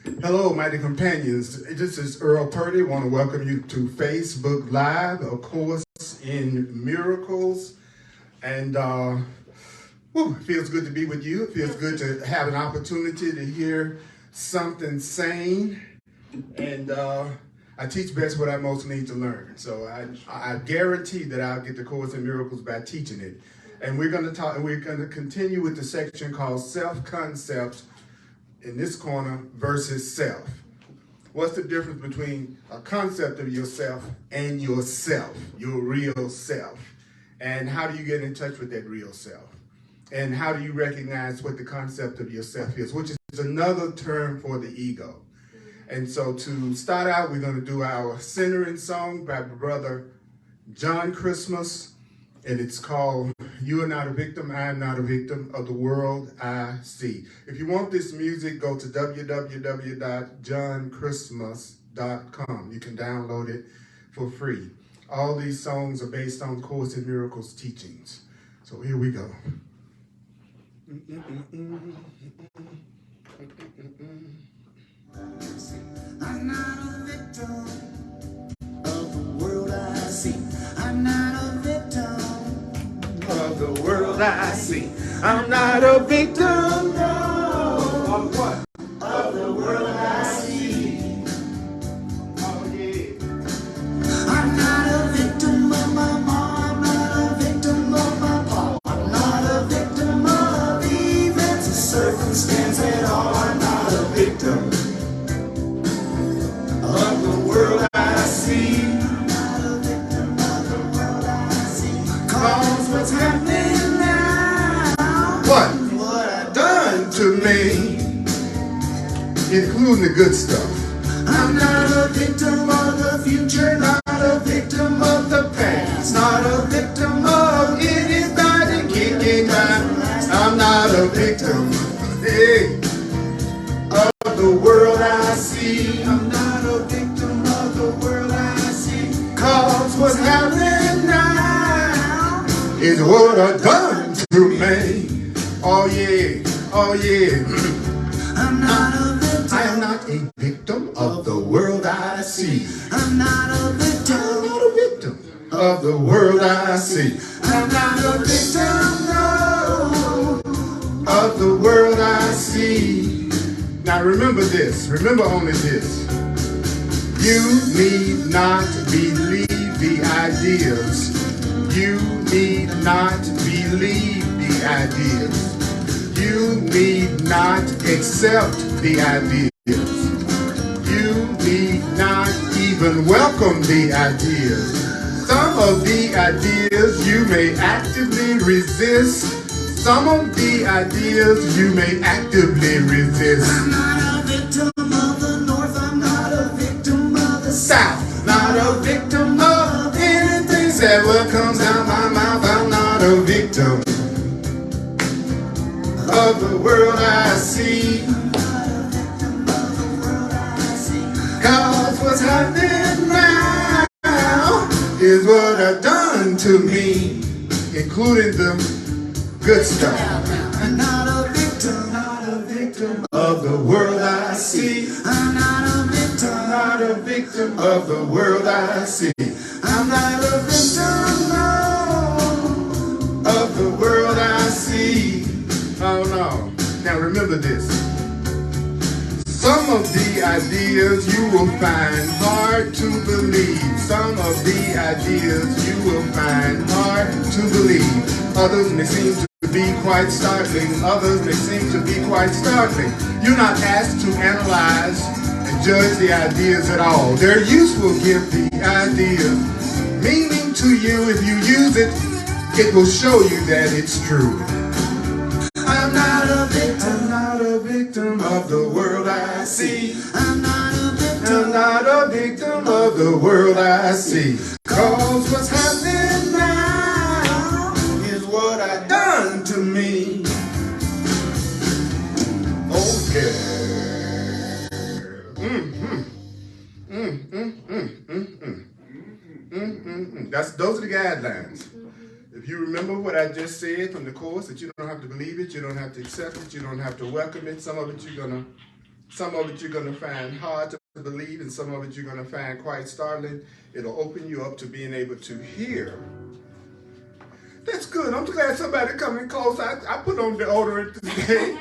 Hello, mighty companions. This is Earl Purdy. I want to welcome you to Facebook Live, A Course in Miracles. And it feels good to be with you. It feels good to have an opportunity to hear something sane. And I teach best what I most need to learn. So I guarantee that I'll get the Course in Miracles by teaching it. And we're going to continue with the section called Self-Concepts in this corner versus self. What's the difference between a concept of yourself and yourself, your real self? And how do you get in touch with that real self? And how do you recognize what the concept of yourself is, which is another term for the ego? And so to start out, we're going to do our centering song by Brother John Christmas. And it's called, You Are Not a Victim, I Am Not a Victim of the World I See. If you want this music, go to www.johnchristmas.com. You can download it for free. All these songs are based on Course in Miracles teachings. So here we go. I'm not a victim of the world I see. I'm not a victim of the world I see. I'm not a victim, no, of what? Of the world I see. Oh yeah. I'm not a victim of my mom. I'm not a victim of my pop. I'm not a victim of events or circumstance at all. I'm not a victim of the world I see. I'm not a victim of the world I see. Cause what's happening now, what I done to me, including the good stuff. I'm not a victim of the future, not a victim of the past, not a victim of anybody kicking back. I'm not a victim, hey, of the world I see. I'm not a victim of the world I see. Cause what's happening now is what I done to me. Oh yeah, oh yeah. I'm not a victim. I am not a victim of the world I see. I'm not a victim. I'm not a victim of the world I see. I'm not a victim, no, of the world I see. Now remember this, remember only this. You need not believe the ideas. You need not believe the ideas. You need not accept the ideas. You need not even welcome the ideas. Some of the ideas you may actively resist. Some of the ideas you may actively resist. I'm not a victim of the North. I'm not a victim of the South. Not a victim of anything that what comes out my mouth. I'm not a victim of the world I see. I'm not a victim of the world I see. Cause what's happening now is what I've done to me, including the good stuff. I'm not a victim of the world I see. I'm not a victim of the world I see. I'm not a victim, no, of the world I see. Oh no. Now remember this. Some of the ideas you will find hard to believe. Some of the ideas you will find hard to believe. Others may seem to be quite startling. Others may seem to be quite startling. You're not asked to analyze and judge the ideas at all. Their use will give the idea meaning to you. If you use it, it will show you that it's true. I'm not a victim of the world I see. I'm not a victim of the world I see. Cause what's happening now is what I done to me. Oh yeah. Those are the guidelines. If you remember what I just said from the course, that you don't have to believe it, you don't have to accept it, you don't have to welcome it. Some of it you're gonna Some of it you're going to find hard to believe, and some of it you're going to find quite startling. It'll open you up to being able to hear. That's good. I'm glad somebody coming close. I put on deodorant today.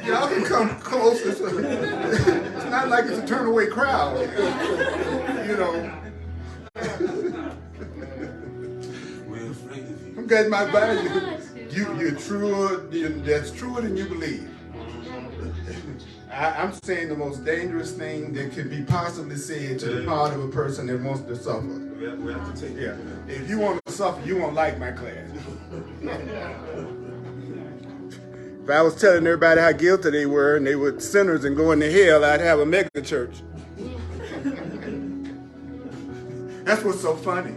Y'all can come closer. It's not like it's a turn away crowd. You know. We're afraid of you. I'm getting my value. You're truer. That's truer than you believe. I'm saying the most dangerous thing that could be possibly said to the part of a person that wants to suffer. We have to take it. Yeah. If you want to suffer, you won't like my class. If I was telling everybody how guilty they were and they were sinners and going to hell, I'd have a mega church. That's what's so funny.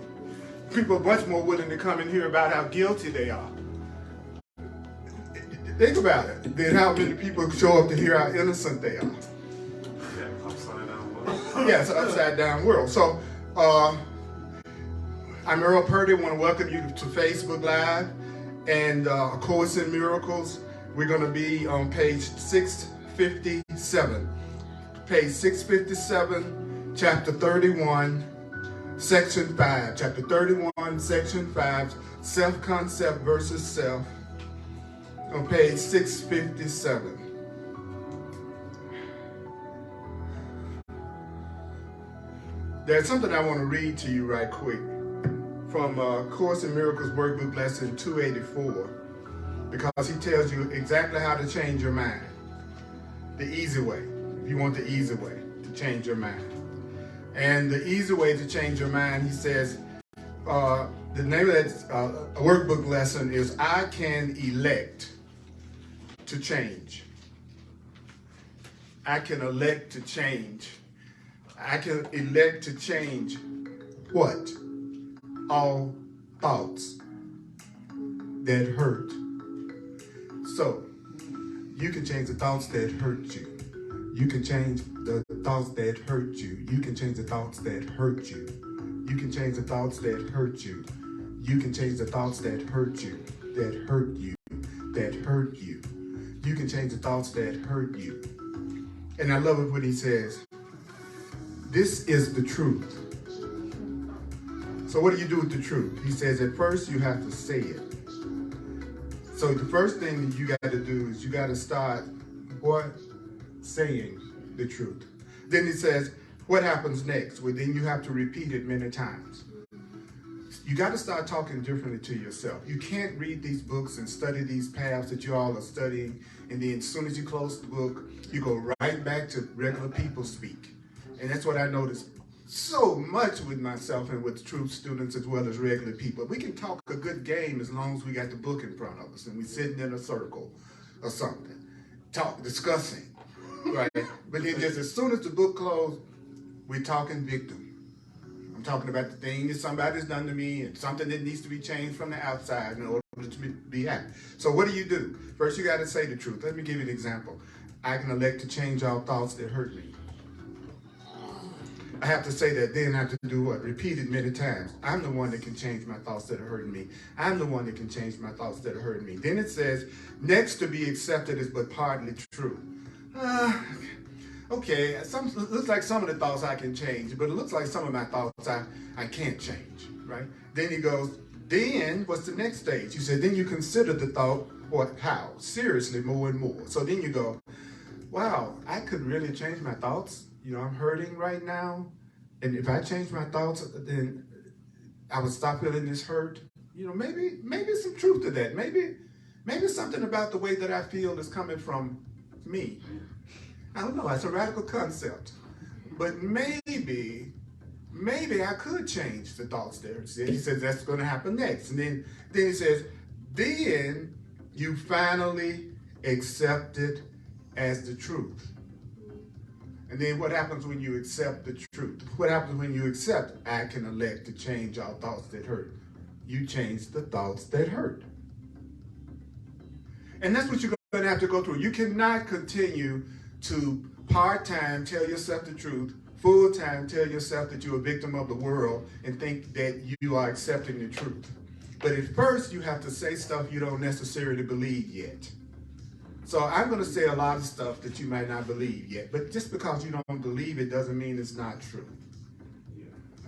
People are much more willing to come and hear about how guilty they are. Think about it. Then how many people show up to hear how innocent they are? Yeah, upside down world. Yeah, it's an upside down world. So, I'm Earl Purdy. I want to welcome you to Facebook Live and A Course in Miracles. We're going to be on page 657. Page 657, chapter 31, section 5. Chapter 31, section 5, self-concept versus self. On page 657. There's something I want to read to you right quick from Course in Miracles Workbook Lesson 284, because he tells you exactly how to change your mind. The easy way, if you want the easy way to change your mind. And the easy way to change your mind, he says, the name of that workbook lesson is I Can Elect to Change. I can elect to change. I can elect to change what? All thoughts that hurt. So, you can change the thoughts that hurt you. You can change the thoughts that hurt you. You can change the thoughts that hurt you. You can change the thoughts that hurt you. You can change the thoughts that hurt you, that hurt you, that hurt you. You can change the thoughts that hurt you. And I love it when he says, this is the truth. So what do you do with the truth? He says, at first you have to say it. So the first thing that you got to do is you got to start, saying the truth. Then he says, what happens next? Well, then you have to repeat it many times. You got to start talking differently to yourself. You can't read these books and study these paths that you all are studying, and then as soon as you close the book, you go right back to regular people speak. And that's what I noticed so much with myself and with truth students as well as regular people. We can talk a good game as long as we got the book in front of us and we're sitting in a circle or something, discussing, right? But then just as soon as the book closed, we're talking victim. I'm talking about the thing that somebody's done to me and something that needs to be changed from the outside in order to be happy. So what do? First, you got to say the truth. Let me give you an example. I can elect to change all thoughts that hurt me. I have to say that, then I have to do what? Repeat it many times. I'm the one that can change my thoughts that are hurting me. I'm the one that can change my thoughts that are hurting me. Then it says, next to be accepted is but partly true. Okay, looks like some of the thoughts I can change, but it looks like some of my thoughts I can't change, right? Then he goes, then what's the next stage? You said, then you consider the thought, how? Seriously, more and more. So then you go, wow, I could really change my thoughts. You know, I'm hurting right now. And if I change my thoughts, then I would stop feeling this hurt. You know, maybe some truth to that. Maybe something about the way that I feel is coming from me. I don't know, it's a radical concept. But maybe I could change the thoughts there. He says that's going to happen next. And then he says, then you finally accept it as the truth. And then what happens when you accept the truth? What happens when you accept, I can elect to change all thoughts that hurt? You change the thoughts that hurt. And that's what you're going to have to go through. You cannot continue to part-time tell yourself the truth, full-time tell yourself that you're a victim of the world and think that you are accepting the truth. But at first, you have to say stuff you don't necessarily believe yet. So I'm going to say a lot of stuff that you might not believe yet. But just because you don't believe it doesn't mean it's not true.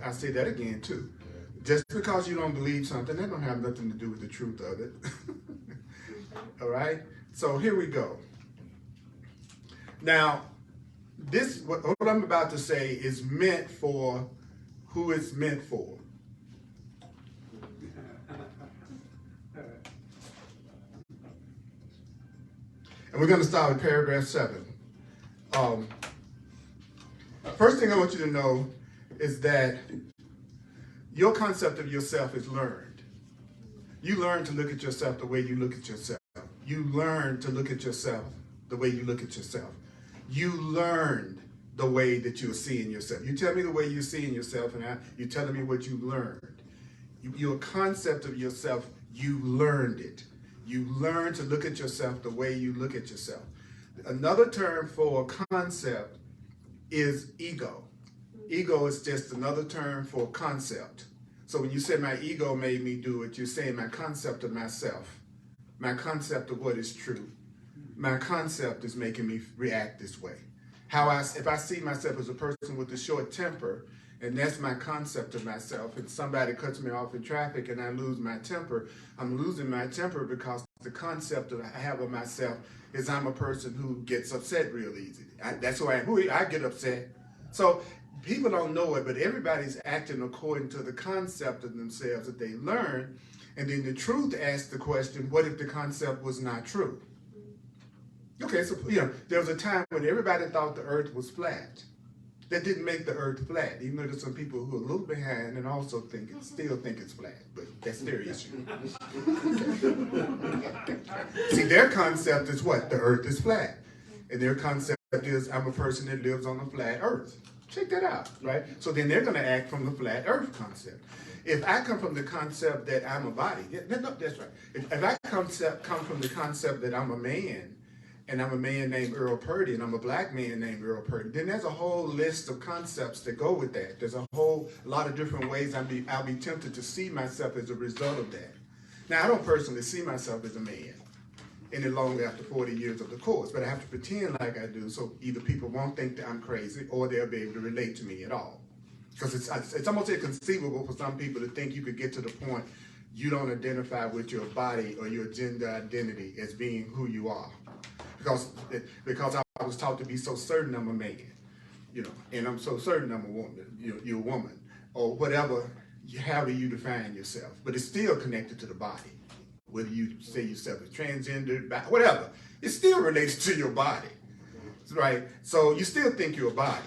I'll say that again too. Just because you don't believe something, that don't have nothing to do with the truth of it. All right? So here we go. Now, what I'm about to say is meant for who it's meant for. And we're going to start with paragraph 7. First thing I want you to know is that your concept of yourself is learned. You learn to look at yourself the way you look at yourself. You learn to look at yourself the way you look at yourself. You learned the way that you're seeing yourself. You tell me the way you're seeing yourself, and you're telling me what you learned. Your concept of yourself, you learned it. You learn to look at yourself the way you look at yourself. Another term for concept is ego. Ego is just another term for concept. So when you say my ego made me do it, you're saying my concept of myself, my concept of what is true, my concept is making me react this way. If I see myself as a person with a short temper, and that's my concept of myself, and somebody cuts me off in traffic and I lose my temper, I'm losing my temper because the concept that I have of myself is I'm a person who gets upset real easy. That's who I am. I get upset. So people don't know it, but everybody's acting according to the concept of themselves that they learn. And then the truth asks the question, what if the concept was not true? Okay, so there was a time when everybody thought the earth was flat. That didn't make the earth flat, even though there's some people who are a little behind and also still think it's flat, but that's their issue. See, their concept is what? The earth is flat. And their concept is I'm a person that lives on a flat earth. Check that out, right? So then they're going to act from the flat earth concept. If I come from the concept that I'm a body, no, that's right. If I come from the concept that I'm a man, and I'm a man named Earl Purdy, and I'm a black man named Earl Purdy, then there's a whole list of concepts that go with that. There's a whole lot of different ways I'll be tempted to see myself as a result of that. Now, I don't personally see myself as a man any longer after 40 years of the course, but I have to pretend like I do, so either people won't think that I'm crazy or they'll be able to relate to me at all. Because it's almost inconceivable for some people to think you could get to the point you don't identify with your body or your gender identity as being who you are. Because I was taught to be so certain I'm a man, and I'm so certain I'm a woman, you're a woman, or whatever, however you define yourself. But it's still connected to the body. Whether you say yourself as transgender, whatever, it's still related to your body, right? So you still think you're a body.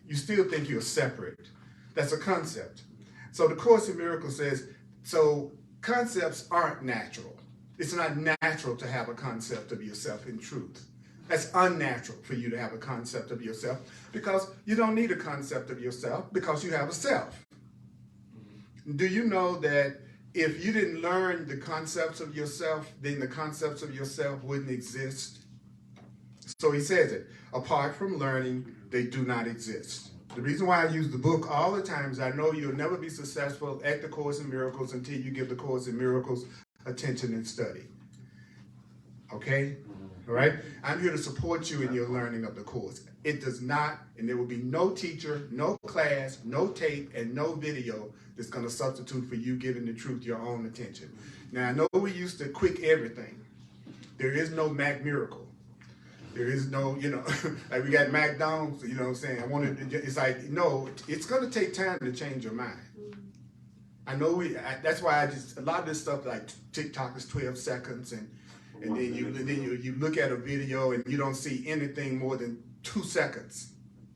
You still think you're separate. That's a concept. So the Course in Miracles says, so concepts aren't natural. It's not natural to have a concept of yourself in truth. That's unnatural for you to have a concept of yourself because you don't need a concept of yourself because you have a self. Do you know that if you didn't learn the concepts of yourself, then the concepts of yourself wouldn't exist? So he says it, apart from learning, they do not exist. The reason why I use the book all the time is I know you'll never be successful at the Course in Miracles until you give the Course in Miracles attention and study. Okay? All right? I'm here to support you in your learning of the Course. It does not, and there will be no teacher, no class, no tape, and no video that's going to substitute for you giving the truth your own attention. Now, I know we used to quick everything. There is no Mac Miracle. There is no, like we got McDonald's, you know what I'm saying? It's like, no, it's going to take time to change your mind. I know that's why a lot of this stuff like TikTok is 12 seconds and then you look at a video and you don't see anything more than 2 seconds,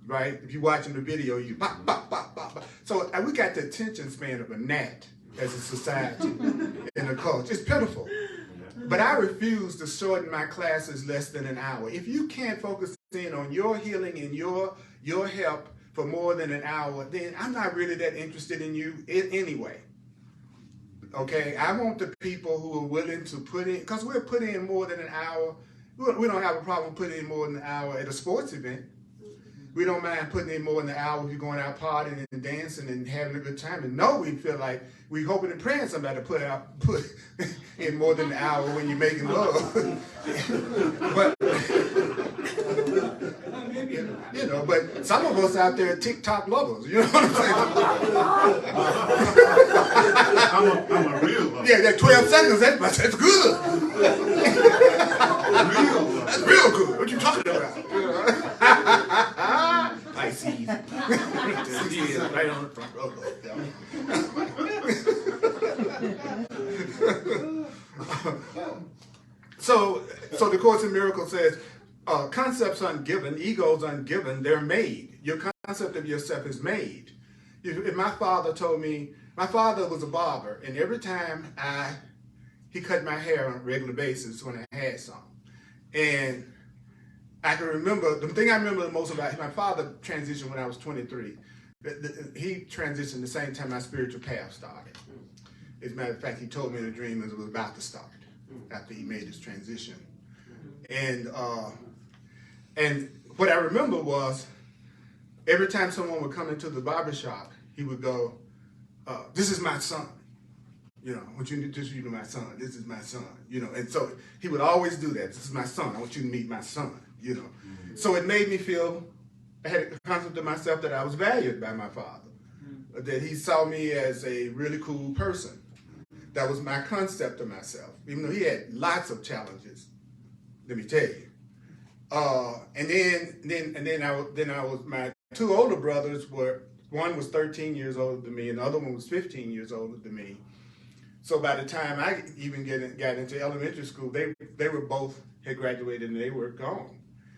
right? If you're watching the video, you pop, pop, pop, pop, pop. So we got the attention span of a gnat as a society in the culture. It's pitiful. But I refuse to shorten my classes less than an hour. If you can't focus in on your healing and your help for more than an hour, then I'm not really that interested in you anyway. Okay, I want the people who are willing to put in, because we'll put in more than an hour. We don't have a problem putting in more than an hour at a sports event. we don't mind putting in more than an hour if you're going out partying and dancing and having a good time. And no, we feel like we hoping and praying somebody to put in more than an hour when you're making love. But you know, but some of us out there are TikTok lovers. You know what I'm saying? I'm a real lover. Yeah, that 12 seconds, that's good. That's real good. What you talking about? Pisces. Yeah, right on the front. So the Course in Miracles says, concepts aren't given, egos aren't given, they're made. Your concept of yourself is made. If my father told me, my father was a barber, and every time he cut my hair on a regular basis when I had some. And I can remember, the thing I remember the most about my father transitioned when I was 23. He transitioned the same time my spiritual path started. As a matter of fact, he told me in a dream as it was about to start after he made his transition. And what I remember was every time someone would come into the barbershop, he would go, this is my son. You know, I want you to introduce you to my son. This is my son. You know, and so he would always do that. This is my son. I want you to meet my son. You know, so it made me feel, I had a concept of myself that I was valued by my father, that he saw me as a really cool person. That was my concept of myself, even though he had lots of challenges. Let me tell you. And then I was my two older brothers were, one was 13 years older than me, and the other one was 15 years older than me. So by the time I even got into elementary school, they were both had graduated and they were gone.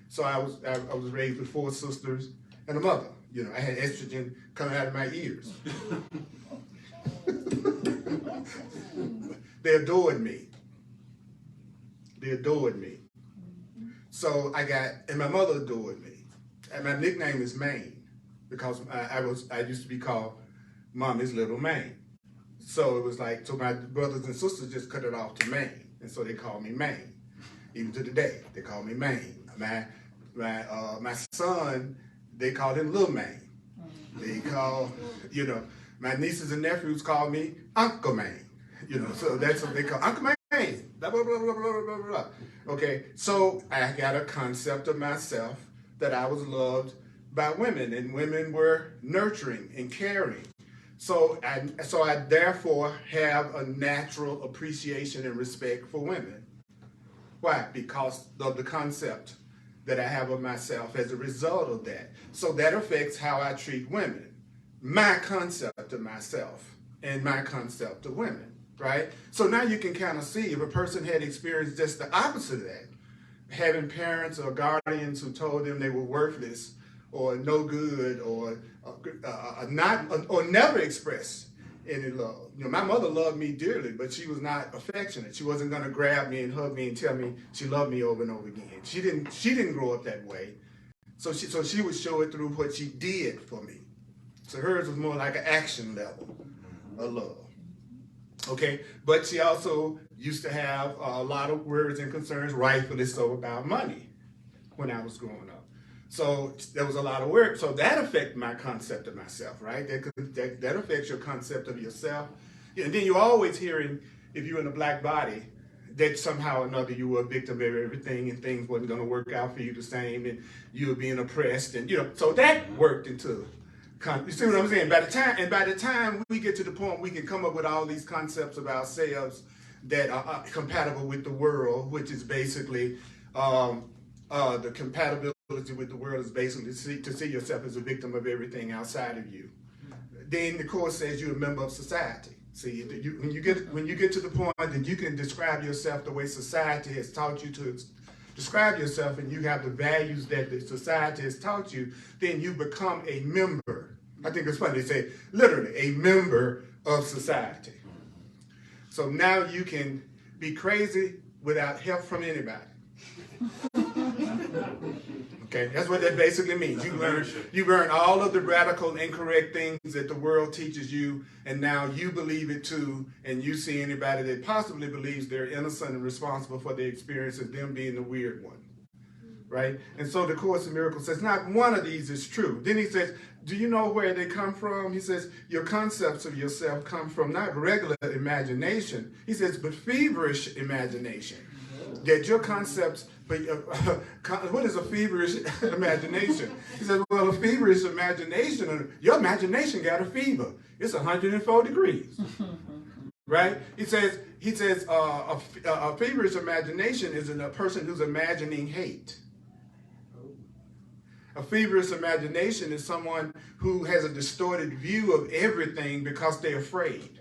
So I was raised with 4 sisters and a mother. You know, I had estrogen coming out of my ears. They adored me. So and my mother adored me. And my nickname is Maine because I used to be called Mommy's Little Maine. So it was like, so my brothers and sisters just cut it off to Maine. And so they call me Maine. Even to the day, they call me Maine. My son, they called him Little Maine. They call, you know, my nieces and nephews call me Uncle Maine. You know, so that's what they call Uncle Maine. Blah, blah, blah, blah, blah, blah, blah. Okay, so I got a concept of myself that I was loved by women, and women were nurturing and caring. So I therefore have a natural appreciation and respect for women. Why? Because of the concept that I have of myself as a result of that. So that affects how I treat women. My concept of myself and my concept of women, right? So now you can kind of see if a person had experienced just the opposite of that, having parents or guardians who told them they were worthless or no good or never expressed any love. You know, my mother loved me dearly, but she was not affectionate. She wasn't going to grab me and hug me and tell me she loved me over and over again. She didn't grow up that way. So she would show it through what she did for me. So hers was more like an action level of love. Okay, but she also used to have a lot of worries and concerns, rightfully so, about money when I was growing up. So there was a lot of work. So that affected my concept of myself, right? That affects your concept of yourself. And then you're always hearing, if you're in a black body, that somehow or another you were a victim of everything and things wasn't going to work out for you the same and you were being oppressed. And, you know, so that worked into, you see what I'm saying? By the time we get to the point we can come up with all these concepts of ourselves that are compatible with the world, which is basically the compatibility with the world is basically to see yourself as a victim of everything outside of you. Then the Course says you're a member of society. See, when you get to the point that you can describe yourself the way society has taught you to describe yourself, and you have the values that the society has taught you, then you become a member. I think it's funny, they say literally a member of society. So now you can be crazy without help from anybody. Okay, that's what that basically means. You learn all of the radical, incorrect things that the world teaches you, and now you believe it too, and you see anybody that possibly believes they're innocent and responsible for their experience as them being the weird one. right? And so the Course in Miracles says not one of these is true. Then he says, do you know where they come from? He says, your concepts of yourself come from not regular imagination. He says, but feverish imagination. That your concepts, what is a feverish imagination? He says, well, a feverish imagination, your imagination got a fever. It's 104 degrees. Right? He says a feverish imagination is a person who's imagining hate. A feverish imagination is someone who has a distorted view of everything because they're afraid.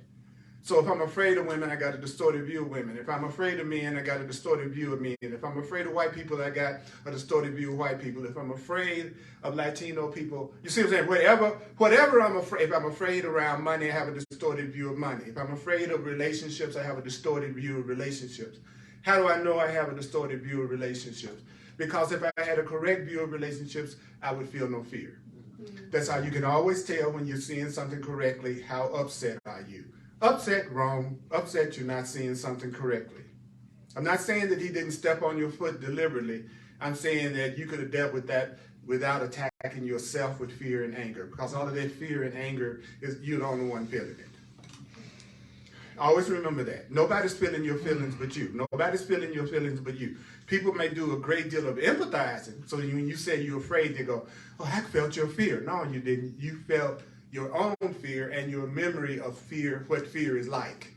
So if I'm afraid of women, I got a distorted view of women. If I'm afraid of men, I got a distorted view of men. If I'm afraid of white people, I got a distorted view of white people. If I'm afraid of Latino people, you see what I'm saying? Whatever I'm afraid, if I'm afraid around money, I have a distorted view of money. If I'm afraid of relationships, I have a distorted view of relationships. How do I know I have a distorted view of relationships? Because if I had a correct view of relationships, I would feel no fear. That's how you can always tell when you're seeing something correctly, how upset are you. Upset, wrong. Upset, you're not seeing something correctly. I'm not saying that he didn't step on your foot deliberately. I'm saying that you could have dealt with that without attacking yourself with fear and anger, because all of that fear and anger is you're the only one feeling it. Always remember that. Nobody's feeling your feelings but you. Nobody's feeling your feelings but you. People may do a great deal of empathizing. So when you say you're afraid, they go, oh, I felt your fear. No, you didn't. You felt your own fear and your memory of fear, what fear is like.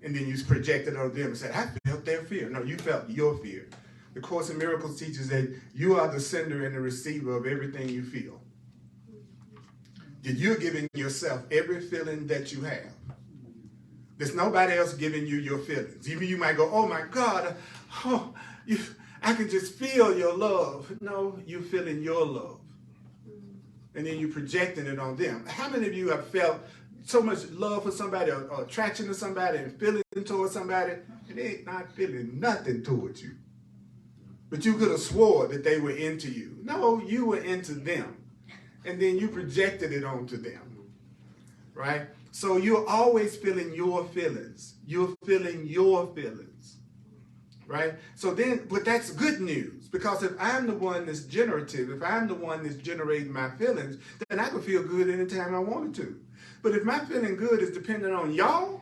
And then you projected on them and said, I felt their fear. No, you felt your fear. The Course in Miracles teaches that you are the sender and the receiver of everything you feel. That you're giving yourself every feeling that you have. There's nobody else giving you your feelings. Even you might go, oh my God, I can just feel your love. No, you're feeling your love. And then you're projecting it on them. How many of you have felt so much love for somebody or attraction to somebody and feeling towards somebody, and they not feeling nothing towards you? But you could have swore that they were into you. No, you were into them. And then you projected it onto them. Right? So you're always feeling your feelings. You're feeling your feelings. Right? So then, but that's good news, because if I'm the one that's generative, if I'm the one that's generating my feelings, then I can feel good anytime I wanted to. But if my feeling good is dependent on y'all,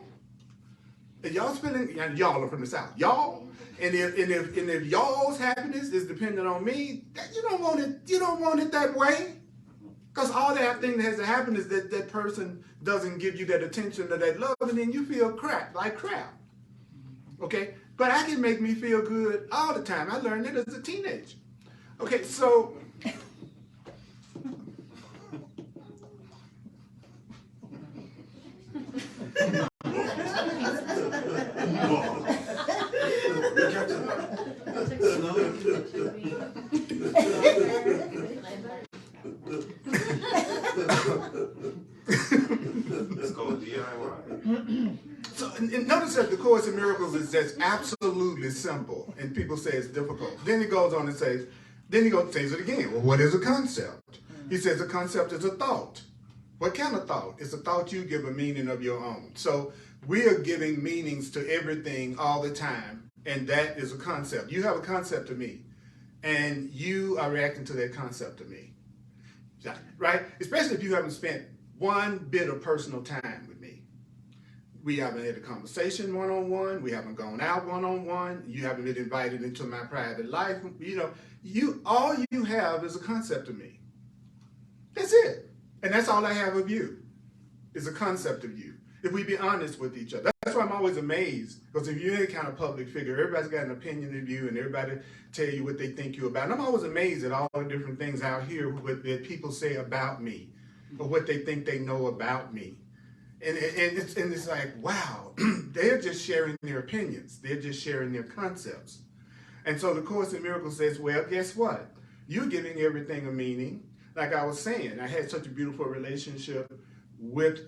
if y'all's feeling, and y'all are from the South, y'all, and if y'all's happiness is dependent on me, you don't want it that way. Because all that thing that has to happen is that that person doesn't give you that attention or that love, and then you feel like crap. Okay? But I can make me feel good all the time. I learned it as a teenager. Okay, so Let's go DIY. So, and notice that the Course in Miracles is just absolutely simple, and people say it's difficult. Then he goes on and says, says it again. Well, what is a concept? He says a concept is a thought. What kind of thought? It's a thought you give a meaning of your own. So we are giving meanings to everything all the time, and that is a concept. You have a concept of me, and you are reacting to that concept of me. Right? Especially if you haven't spent one bit of personal time with me. We haven't had a conversation one-on-one. We haven't gone out one-on-one. You haven't been invited into my private life. All you have is a concept of me. That's it. And that's all I have of you, is a concept of you. If we be honest with each other. That's why I'm always amazed. Because if you're any kind of public figure, everybody's got an opinion of you and everybody tell you what they think you about. And I'm always amazed at all the different things out here that people say about me or what they think they know about me. And it's like, wow, they're just sharing their opinions. They're just sharing their concepts. And so the Course in Miracles says, well, guess what? You're giving everything a meaning. Like I was saying, I had such a beautiful relationship with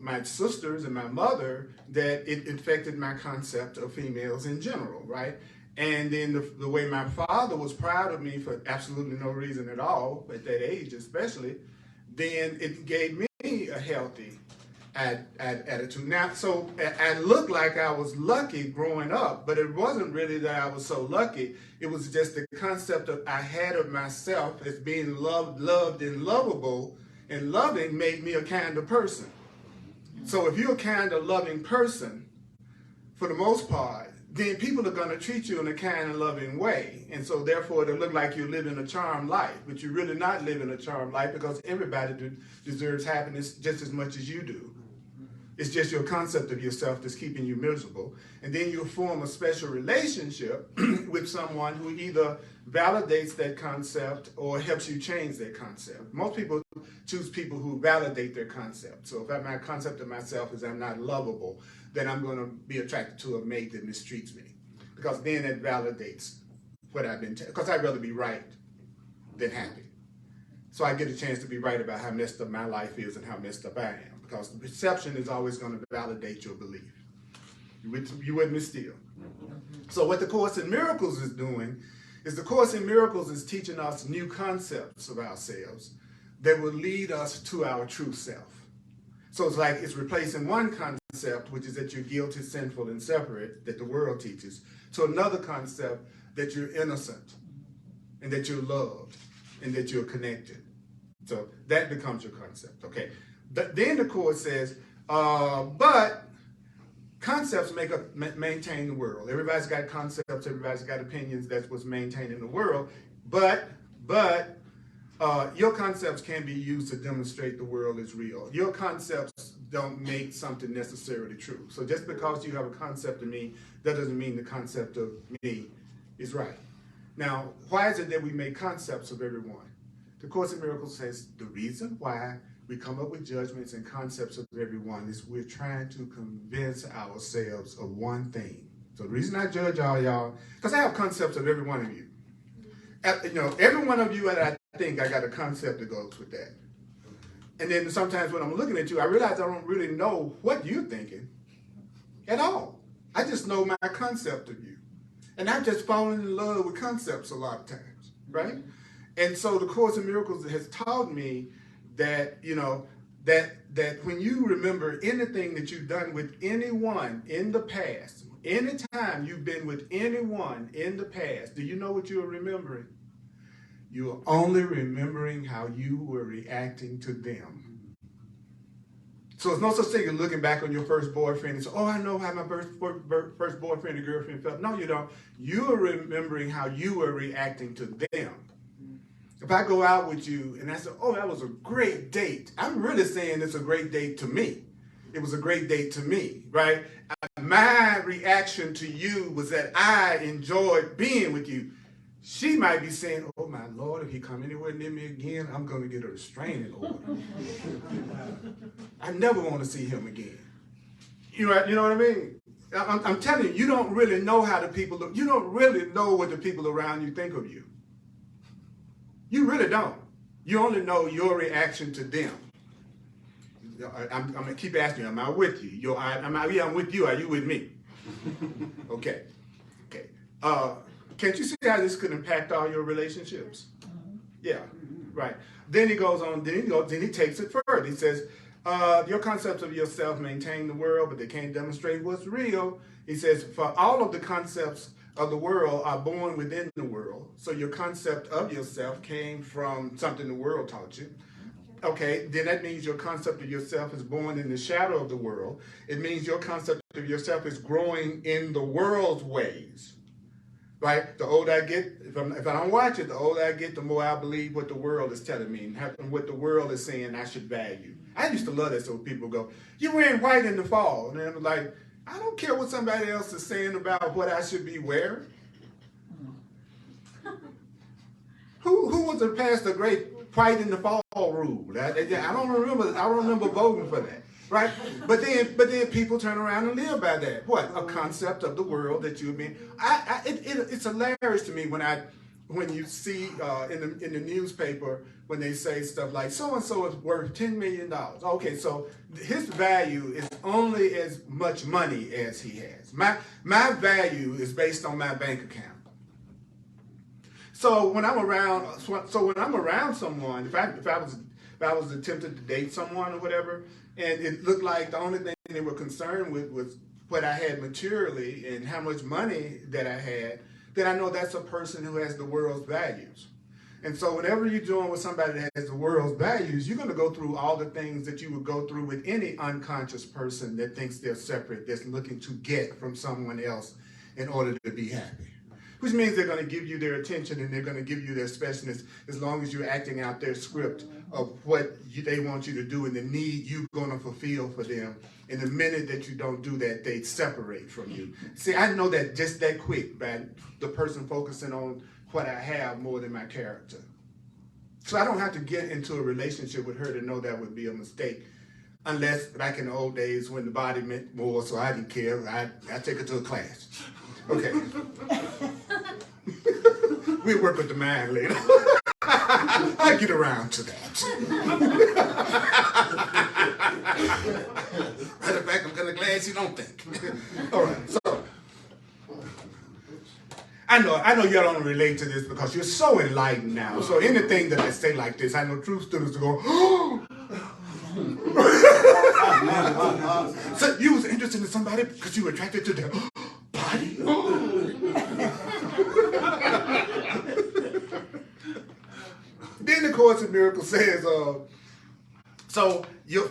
my sisters and my mother that it infected my concept of females in general, right? And then the way my father was proud of me for absolutely no reason at all, at that age especially, then it gave me a healthy attitude. Now, so I looked like I was lucky growing up, but it wasn't really that I was so lucky. It was just the concept of I had of myself as being loved and lovable, and loving made me a kind of person. So if you're a kind of loving person, for the most part, then people are going to treat you in a kind of loving way. And so therefore it'll look like you're living a charmed life, but you're really not living a charmed life, because everybody deserves happiness just as much as you do. It's just your concept of yourself that's keeping you miserable. And then you'll form a special relationship with someone who either validates that concept or helps you change that concept. Most people choose people who validate their concept. So if my concept of myself is I'm not lovable, then I'm going to be attracted to a mate that mistreats me, because then it validates what I've been, because I'd rather be right than happy. So I get a chance to be right about how messed up my life is and how messed up I am, because the perception is always going to validate your belief. You with me still? So what the Course in Miracles is doing is the Course in Miracles is teaching us new concepts of ourselves that will lead us to our true self. So it's like it's replacing one concept, which is that you're guilty, sinful, and separate, that the world teaches, to another concept that you're innocent and that you're loved and that you're connected. So that becomes your concept, okay? Then the Course says, but concepts maintain the world. Everybody's got concepts, everybody's got opinions, that's what's maintaining the world, but your concepts can be used to demonstrate the world is real. Your concepts don't make something necessarily true. So just because you have a concept of me, that doesn't mean the concept of me is right. Now, why is it that we make concepts of everyone? The Course in Miracles says the reason why we come up with judgments and concepts of everyone is we're trying to convince ourselves of one thing. So the reason I judge all y'all, because I have concepts of every one of you. Every one of you that I think I got a concept that goes with that. And then sometimes when I'm looking at you, I realize I don't really know what you're thinking at all. I just know my concept of you. And I've just fallen in love with concepts a lot of times, right? And so the Course in Miracles has taught me that, that when you remember anything that you've done with anyone in the past, anytime you've been with anyone in the past, do you know what you're remembering? You're only remembering how you were reacting to them. So it's no such thing as looking back on your first boyfriend and say, oh, I know how my first boyfriend or girlfriend felt. No, you don't. You're remembering how you were reacting to them. If I go out with you and I say, oh, that was a great date, I'm really saying it's a great date to me. It was a great date to me, right? My reaction to you was that I enjoyed being with you. She might be saying, oh my Lord, if he come anywhere near me again, I'm going to get a restraining order. I never want to see him again. You know what I mean? I'm telling you, you don't really know how the people look. You don't really know what the people around you think of you. You really don't. You only know your reaction to them. I'm going to keep asking you, am I with you? I'm with you. Are you with me? Okay. Can't you see how this could impact all your relationships? Yeah, right. Then he goes on, then he takes it further. He says, your concepts of yourself maintain the world, but they can't demonstrate what's real. He says, for all of the concepts of the world are born within the world. So your concept of yourself came from something the world taught you. Okay, then that means your concept of yourself is born in the shadow of the world. It means your concept of yourself is growing in the world's ways. Right? The older I get, if I don't watch it, the older I get, the more I believe what the world is telling me and what the world is saying I should value. I used to love that, so people go, you're wearing white in the fall. And I'm like, I don't care what somebody else is saying about what I should be wearing. Who was to pass the great white in the fall rule? I don't remember voting for that. Right? But then people turn around and live by that. What? A concept of the world that you've been. It's hilarious to me when you see in the newspaper when they say stuff like so and so is worth $10 million. Okay, so his value is only as much money as he has. My value is based on my bank account. So when I'm around someone, if I was attempting to date someone or whatever, and it looked like the only thing they were concerned with was what I had materially and how much money that I had, then I know that's a person who has the world's values. And so whenever you're dealing with somebody that has the world's values, you're going to go through all the things that you would go through with any unconscious person that thinks they're separate, that's looking to get from someone else in order to be happy. Which means they're going to give you their attention and they're going to give you their specialness as long as you're acting out their script of what they want you to do and the need you're going to fulfill for them. And the minute that you don't do that, they separate from you. See, I know that just that quick, by the person focusing on what I have more than my character. So I don't have to get into a relationship with her to know that would be a mistake. Unless back in the old days when the body meant more, so I didn't care. I take her to a class. Okay. We'll work with the mind later. I'll get around to that. Matter of fact, I'm kind of glad you don't think. All right, so I know y'all don't relate to this because you're so enlightened now. So anything that I say like this, I know truth students will go, oh. So you was interested in somebody because you were attracted to their body? Then the Course in Miracles says, so your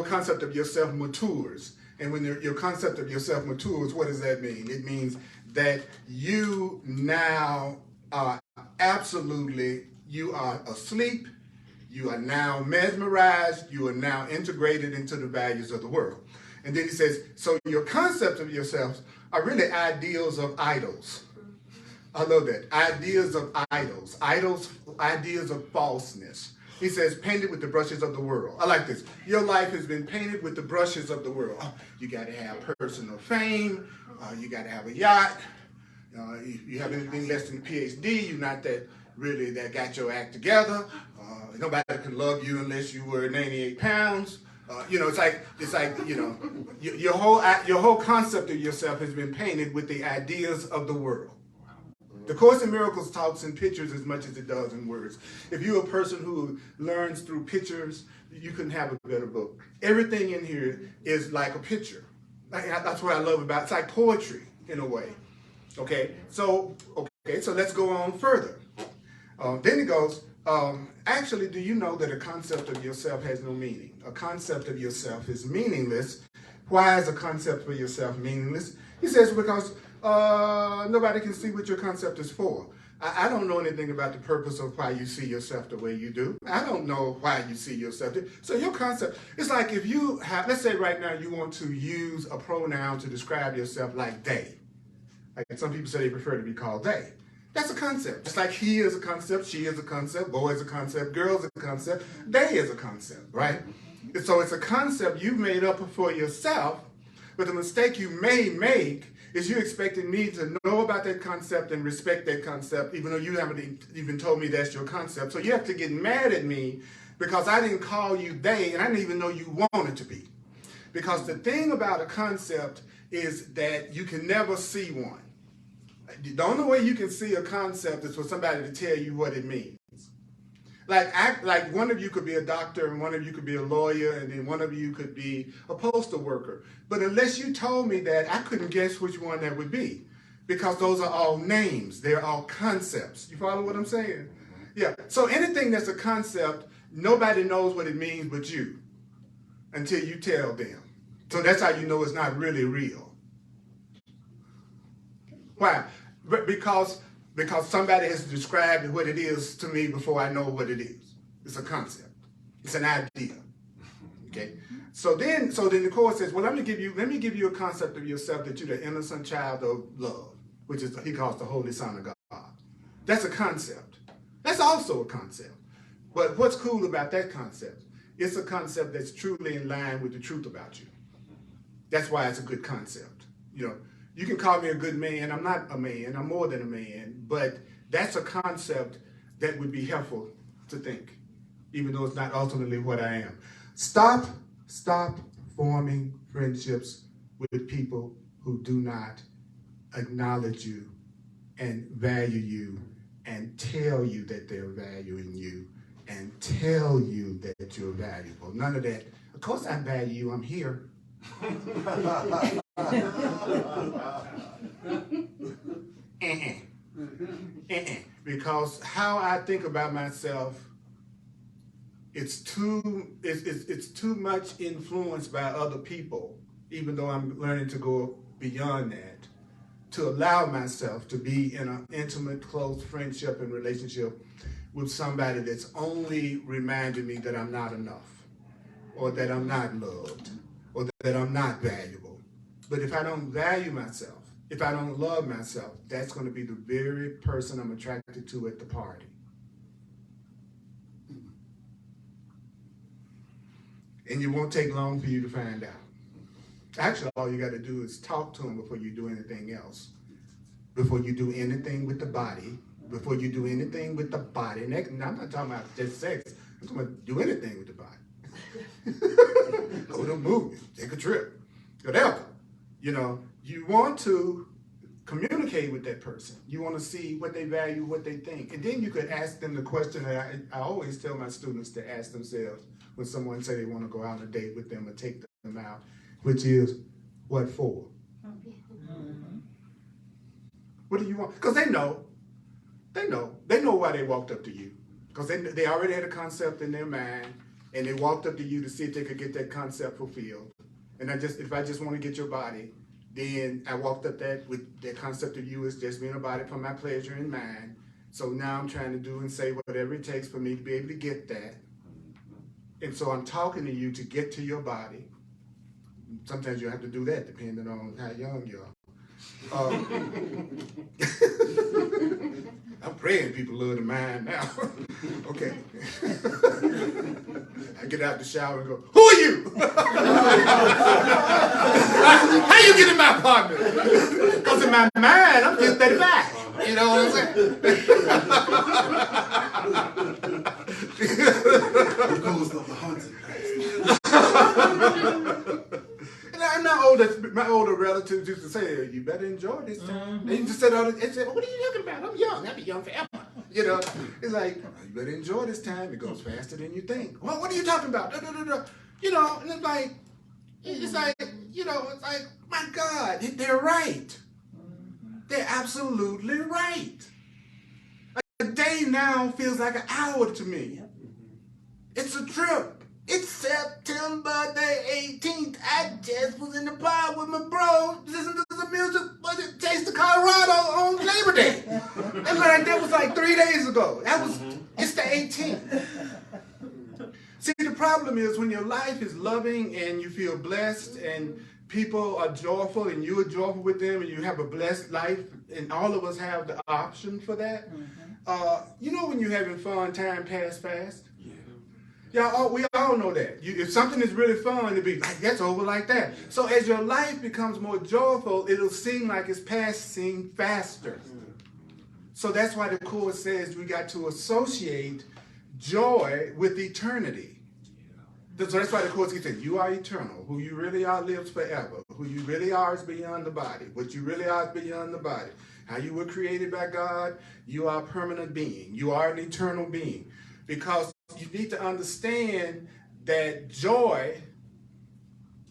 concept of yourself matures. And when your concept of yourself matures, what does that mean? It means that you now are you are asleep, you are now mesmerized, you are now integrated into the values of the world. And then he says, so your concept of yourself are really ideals of idols. I love that. Ideas of idols, ideas of falseness. He says, painted with the brushes of the world. I like this. Your life has been painted with the brushes of the world. You got to have personal fame. You got to have a yacht. You have anything less than a PhD. You're not that got your act together. Nobody can love you unless you were 98 pounds. It's like your whole concept of yourself has been painted with the ideas of the world. The Course in Miracles talks in pictures as much as it does in words. If you're a person who learns through pictures, you couldn't have a better book. Everything in here is like a picture. That's what I love about it. It's like poetry in a way. Okay, so let's go on further. Then it goes, actually, do you know that a concept of yourself has no meaning? A concept of yourself is meaningless. Why is a concept of yourself meaningless? He says, because nobody can see what your concept is for. I don't know anything about the purpose of why you see yourself the way you do. I don't know why you see yourself. So your concept, it's like if you have, let's say right now you want to use a pronoun to describe yourself like they. Like some people say they prefer to be called they. That's a concept. Just like he is a concept, she is a concept, boy is a concept, girl is a concept, they is a concept, right? And so it's a concept you made up for yourself, but the mistake you may make is you expecting me to know about that concept and respect that concept, even though you haven't even told me that's your concept. So you have to get mad at me because I didn't call you they, and I didn't even know you wanted to be. Because the thing about a concept is that you can never see one. The only way you can see a concept is for somebody to tell you what it means. Like one of you could be a doctor and one of you could be a lawyer and then one of you could be a postal worker. But unless you told me that, I couldn't guess which one that would be because those are all names. They're all concepts. You follow what I'm saying? Yeah. So anything that's a concept, nobody knows what it means but you until you tell them. So that's how you know it's not really real. Why? Because somebody has described what it is to me before I know what it is. It's a concept. It's an idea. Okay. So then the Course says, well, let me give you a concept of yourself that you're the innocent child of love, which is he calls the Holy Son of God. That's a concept. That's also a concept. But what's cool about that concept? It's a concept that's truly in line with the truth about you. That's why it's a good concept. You can call me a good man. I'm not a man. I'm more than a man. But that's a concept that would be helpful to think, even though it's not ultimately what I am. Stop forming friendships with people who do not acknowledge you and value you and tell you that they're valuing you and tell you that you're valuable. None of that. Of course I value you. I'm here. Because how I think about myself, it's too much influenced by other people, even though I'm learning to go beyond that, to allow myself to be in an intimate, close friendship and relationship with somebody that's only reminding me that I'm not enough, or that I'm not loved, or that I'm not valuable. But if I don't value myself, if I don't love myself, that's going to be the very person I'm attracted to at the party. And it won't take long for you to find out. Actually, all you got to do is talk to them before you do anything else. Before you do anything with the body. Before you do anything with the body. And I'm not talking about just sex. I'm talking about do anything with the body. Go to a movie. Take a trip. Whatever. You know, you want to communicate with that person. You want to see what they value, what they think. And then you could ask them the question that I always tell my students to ask themselves when someone say they want to go out on a date with them or take them out, which is, what for? What do you want? Because they know why they walked up to you. Because they already had a concept in their mind, and they walked up to you to see if they could get that concept fulfilled. And if I just want to get your body, then I walked up with that concept of you as just being a body for my pleasure and mine. So now I'm trying to do and say whatever it takes for me to be able to get that. And so I'm talking to you to get to your body. Sometimes you have to do that depending on how young you are. I'm praying people love the mind now. Okay. I get out the shower and go, who are you? How you get in my apartment? Because in my mind, I'm just 35. You know what I'm saying? It goes on the haunted. And my older relatives used to say, you better enjoy this time. They used to say, what are you talking about? I'm young. I'll be young forever. You know, it's like, you better enjoy this time. It goes faster than you think. Well, what are you talking about? You know, and it's like, my God, they're right. They're absolutely right. A day now feels like an hour to me. It's a trip. It's September the 18th. I just was in the bar with my bro, listening to the music, but it Taste of Colorado on Labor Day. That was like 3 days ago. It's the 18th. See, the problem is when your life is loving and you feel blessed and people are joyful and you are joyful with them and you have a blessed life, and all of us have the option for that. You know when you're having fun, time pass fast? Yeah, we all know that. If something is really fun, it'll be like, that's over like that. So as your life becomes more joyful, it'll seem like it's passing faster. So that's why the Course says we got to associate joy with eternity. So that's why the Course keeps saying, you are eternal. Who you really are lives forever. Who you really are is beyond the body. What you really are is beyond the body. How you were created by God, you are a permanent being. You are an eternal being. Because you need to understand that joy,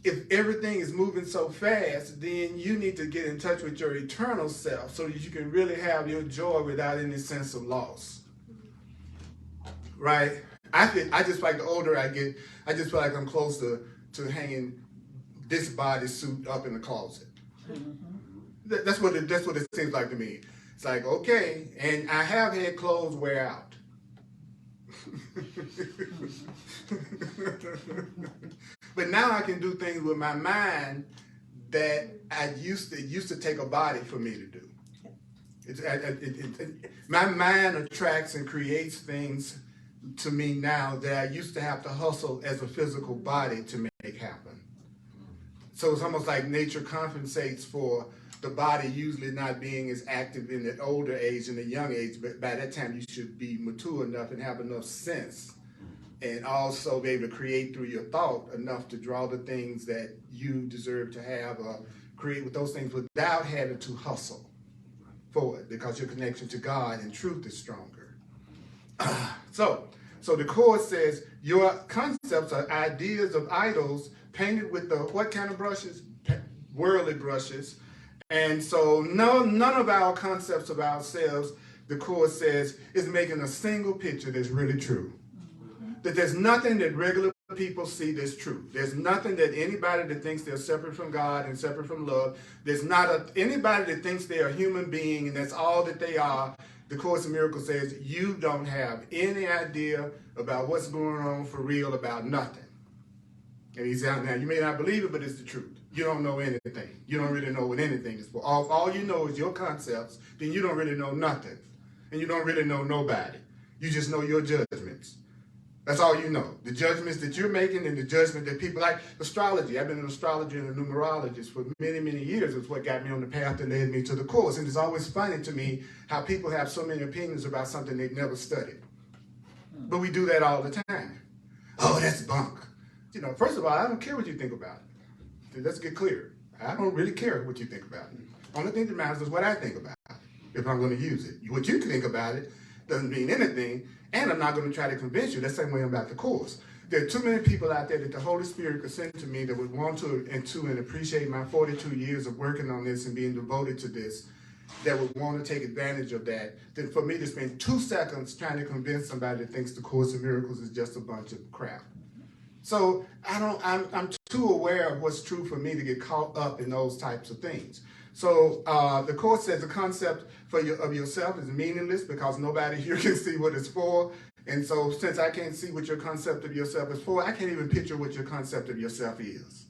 if everything is moving so fast, then you need to get in touch with your eternal self so that you can really have your joy without any sense of loss. Right? I just like the older I get, I just feel like I'm close to hanging this bodysuit up in the closet. That's what it seems like to me. It's like, okay, and I have had clothes wear out. But now I can do things with my mind that used to take a body for me to do. My mind attracts and creates things to me now that I used to have to hustle as a physical body to make happen. So it's almost like nature compensates for the body usually not being as active in the older age and the young age, but by that time you should be mature enough and have enough sense and also be able to create through your thought enough to draw the things that you deserve to have or create with those things without having to hustle for it, because your connection to God and truth is stronger. So So the Course says your concepts are ideas of idols painted with the what kind of brushes? Worldly brushes. And so none of our concepts of ourselves, the Course says, is making a single picture that's really true. That there's nothing that regular people see that's true. There's nothing that anybody that thinks they're separate from God and separate from love, there's not anybody that thinks they're a human being and that's all that they are. The Course in Miracles says you don't have any idea about what's going on for real about nothing. And he's out now. You may not believe it, but it's the truth. You don't know anything. You don't really know what anything is for. All you know is your concepts, then you don't really know nothing. And you don't really know nobody. You just know your judgments. That's all you know. The judgments that you're making and the judgment that people like. Astrology. I've been an astrologer and a numerologist for many, many years. It's what got me on the path that led me to the Course. And it's always funny to me how people have so many opinions about something they've never studied. But we do that all the time. Oh, that's bunk. You know, first of all, I don't care what you think about it. Let's get clear. I don't really care what you think about it. Only thing that matters is what I think about it, if I'm going to use it. What you think about it doesn't mean anything, and I'm not going to try to convince you. That's the same way about the Course. There are too many people out there that the Holy Spirit could send to me that would want to and appreciate my 42 years of working on this and being devoted to this, that would want to take advantage of that, than for me to spend 2 seconds trying to convince somebody that thinks the Course in Miracles is just a bunch of crap. So I'm too aware of what's true for me to get caught up in those types of things. So the Course says the concept of yourself is meaningless because nobody here can see what it's for. And so since I can't see what your concept of yourself is for, I can't even picture what your concept of yourself is.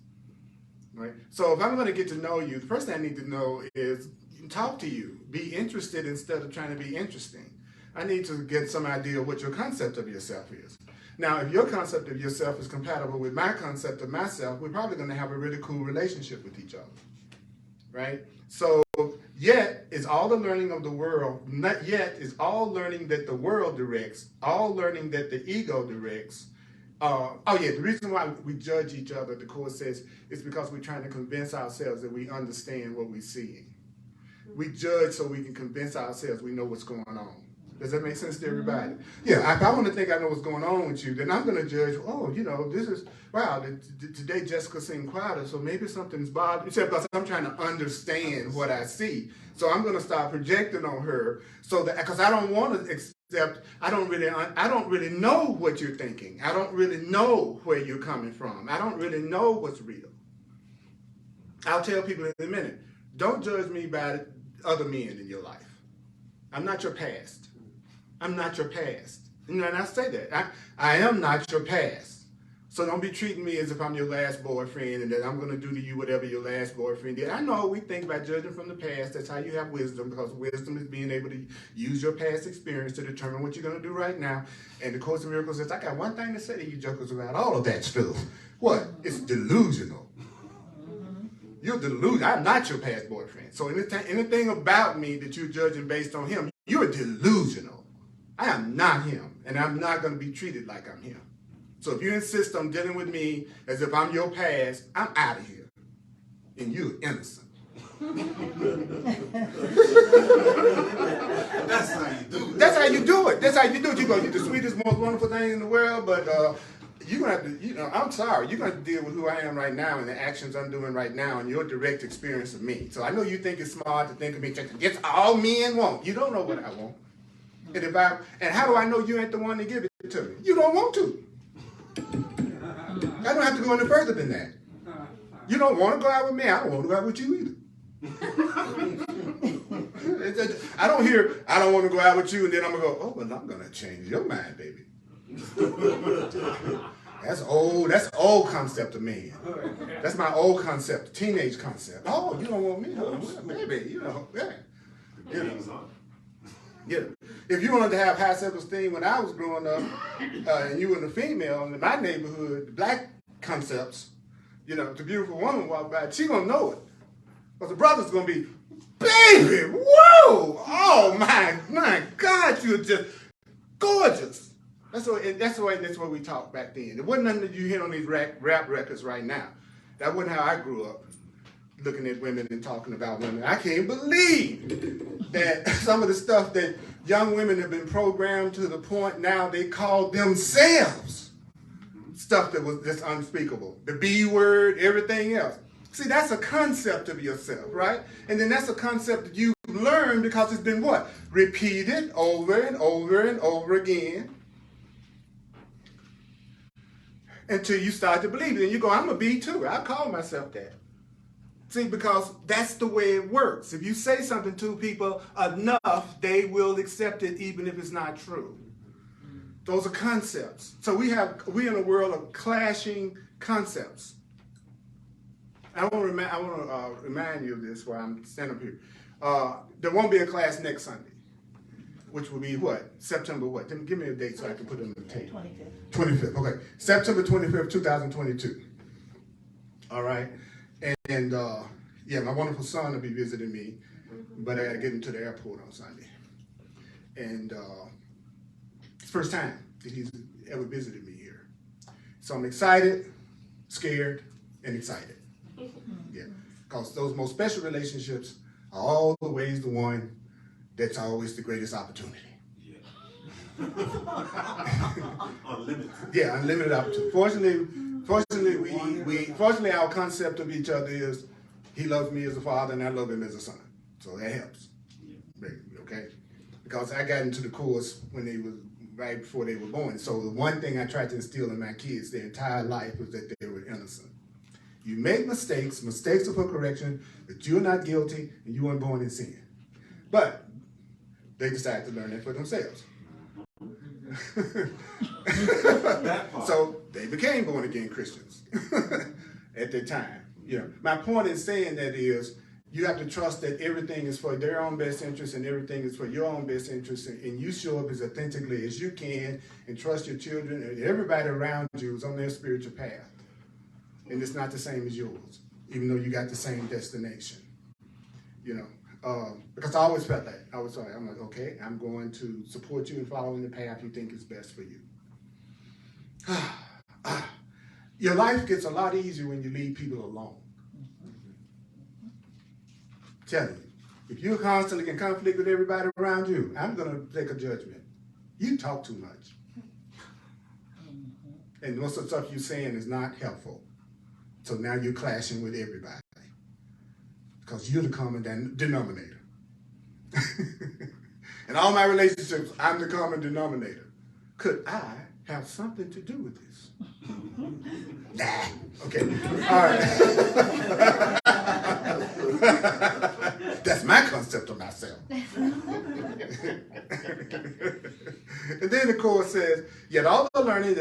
Right? So if I'm going to get to know you, the first thing I need to know is talk to you. Be interested instead of trying to be interesting. I need to get some idea of what your concept of yourself is. Now, if your concept of yourself is compatible with my concept of myself, we're probably going to have a really cool relationship with each other, right? So, yet is all the learning of the world, not yet is all learning that the world directs, all learning that the ego directs. The reason why we judge each other, the Course says, is because we're trying to convince ourselves that we understand what we're seeing. We judge so we can convince ourselves we know what's going on. Does that make sense to everybody? Yeah, if I want to think I know what's going on with you, then I'm going to judge, this is, wow, today Jessica seemed quieter, so maybe something's bothering, except because I'm trying to understand what I see. So I'm going to start projecting on her, so that, because I don't want to accept, I don't really know what you're thinking. I don't really know where you're coming from. I don't really know what's real. I'll tell people in a minute, don't judge me by other men in your life. I'm not your past. I'm not your past. And I say that. I am not your past. So don't be treating me as if I'm your last boyfriend and that I'm going to do to you whatever your last boyfriend did. I know we think about judging from the past. That's how you have wisdom, because wisdom is being able to use your past experience to determine what you're going to do right now. And the Course in Miracles says, I got one thing to say to you jokers about all of that stuff. What? It's delusional. You're delusional. I'm not your past boyfriend. So anything about me that you're judging based on him, you're delusional. I am not him, and I'm not going to be treated like I'm him. So if you insist on dealing with me as if I'm your past, I'm out of here. And you're innocent. That's how you do it. That's how you do it. That's how you do it. You go, you're the sweetest, most wonderful thing in the world, but you're going to have to, I'm sorry, you're going to have to deal with who I am right now and the actions I'm doing right now and your direct experience of me. So I know you think it's smart to think of me, just all men want. You don't know what I want. And how do I know you ain't the one to give it to me? You don't want to. I don't have to go any further than that. You don't want to go out with me. I don't want to go out with you either. I don't hear, I don't want to go out with you, and then I'm going to go, oh, well, I'm going to change your mind, baby. That's old concept of man. That's my old concept, teenage concept. Oh, you don't want me? Well, baby, yeah. If you wanted to have high self-esteem when I was growing up, and you were a female in my neighborhood, the black concepts, the beautiful woman walk by, she gonna know it. But the brother's gonna be, baby, whoa, oh my God, you're just gorgeous. That's what we talked back then. It wasn't nothing that you hear on these rap records right now. That wasn't how I grew up, looking at women and talking about women. I can't believe that some of the stuff that young women have been programmed to the point now they call themselves stuff that was just unspeakable. The B word, everything else. See, that's a concept of yourself, right? And then that's a concept that you learn because it's been what? Repeated over and over and over again until you start to believe it. And you go, I'm a B too. I call myself that. See, because that's the way it works. If you say something to people enough, they will accept it even if it's not true. Those are concepts. So we're in a world of clashing concepts. I want to remind you of this while I'm standing up here. There won't be a class next Sunday, which will be what? September what? Give me a date so I can put it on the tape. 25th. 25th, okay. September 25th, 2022. All right. And yeah, my wonderful son will be visiting me, but I got to get him to the airport on Sunday. And it's the first time that he's ever visited me here. So I'm excited, scared, and excited. Yeah, because those most special relationships are always the one that's always the greatest opportunity. Yeah. Unlimited. Yeah, unlimited opportunity. Fortunately, our concept of each other is he loves me as a father and I love him as a son. So that helps. Yeah. Okay? Because I got into the course when they was right before they were born. So the one thing I tried to instill in my kids their entire life was that they were innocent. You make mistakes are for correction, but you're not guilty and you weren't born in sin. But they decided to learn that for themselves. So they became born again Christians at that time. You know, my point in saying that is you have to trust that everything is for their own best interest and everything is for your own best interest, and you show up as authentically as you can and trust your children and everybody around you is on their spiritual path. And it's not the same as yours, even though you got the same destination. You know, because I always felt that. I'm like, okay, I'm going to support you in following the path you think is best for you. Your life gets a lot easier when you leave people alone. Tell you, if you're constantly in conflict with everybody around you, I'm going to take a judgment. You talk too much. And most of the stuff you're saying is not helpful. So now you're clashing with everybody because you're the common denominator. In all my relationships, I'm the common denominator. Could I have something to do with this? Nah. Okay. All right. That's my concept of myself. And then the Course says, yet all the learning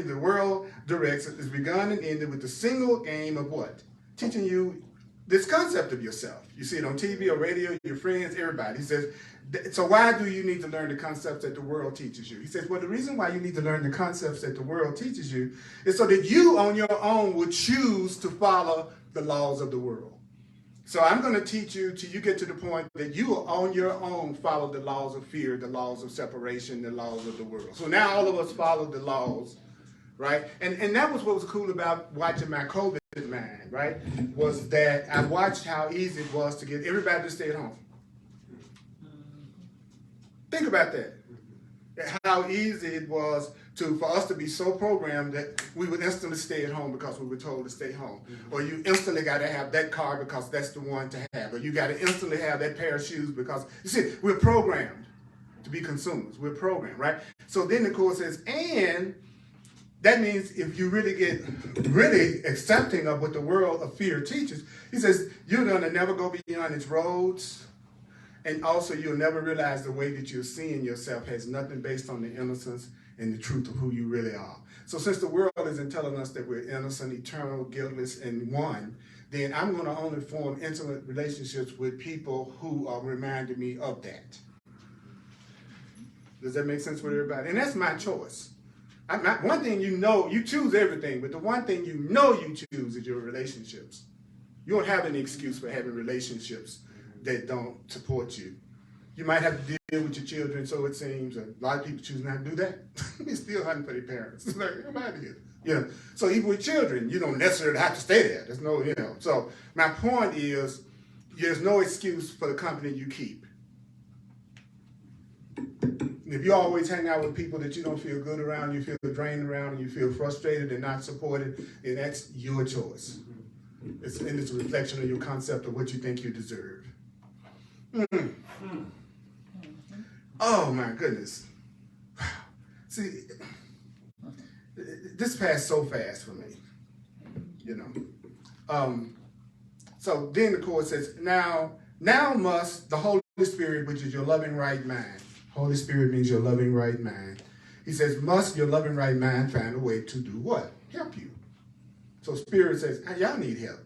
the world directs is begun and ended with the single aim of what? Teaching you this concept of yourself. You see it on TV or radio, your friends, everybody. He says, so why do you need to learn the concepts that the world teaches you? He says, well, the reason why you need to learn the concepts that the world teaches you is so that you on your own would choose to follow the laws of the world. So I'm going to teach you till you get to the point that you will on your own follow the laws of fear, the laws of separation, the laws of the world. So now all of us follow the laws, right? And that was what was cool about watching my COVID mind, right? Was that I watched how easy it was to get everybody to stay at home. Think about that. How easy it was for us to be so programmed that we would instantly stay at home because we were told to stay home. Or you instantly got to have that car because that's the one to have. Or you got to instantly have that pair of shoes because, you see, we're programmed to be consumers. We're programmed, right? So then the Course says, and that means if you really get really accepting of what the world of fear teaches, he says, you're going to never go beyond its roads. And also, you'll never realize the way that you're seeing yourself has nothing based on the innocence and the truth of who you really are. So since the world isn't telling us that we're innocent, eternal, guiltless, and one, then I'm going to only form intimate relationships with people who are reminding me of that. Does that make sense with everybody? And that's my choice. One thing you know, you choose everything, but the one thing you know you choose is your relationships. You don't have any excuse for having relationships that don't support you. You might have to deal with your children, so it seems. A lot of people choose not to do that. They're still hunting for their parents. It's like, I'm out of here. You know, so even with children, you don't necessarily have to stay there. There's no, So my point is, there's no excuse for the company you keep. If you always hang out with people that you don't feel good around, you feel drained around, and you feel frustrated and not supported, then that's your choice. It's a reflection of your concept of what you think you deserve. Oh my goodness. See, this passed so fast for me, you know. So then the court says, now must the Holy Spirit, which is your loving right mind. Holy Spirit means your loving right mind. He says, must your loving right mind find a way to do what? Help you. So Spirit says, y'all need help,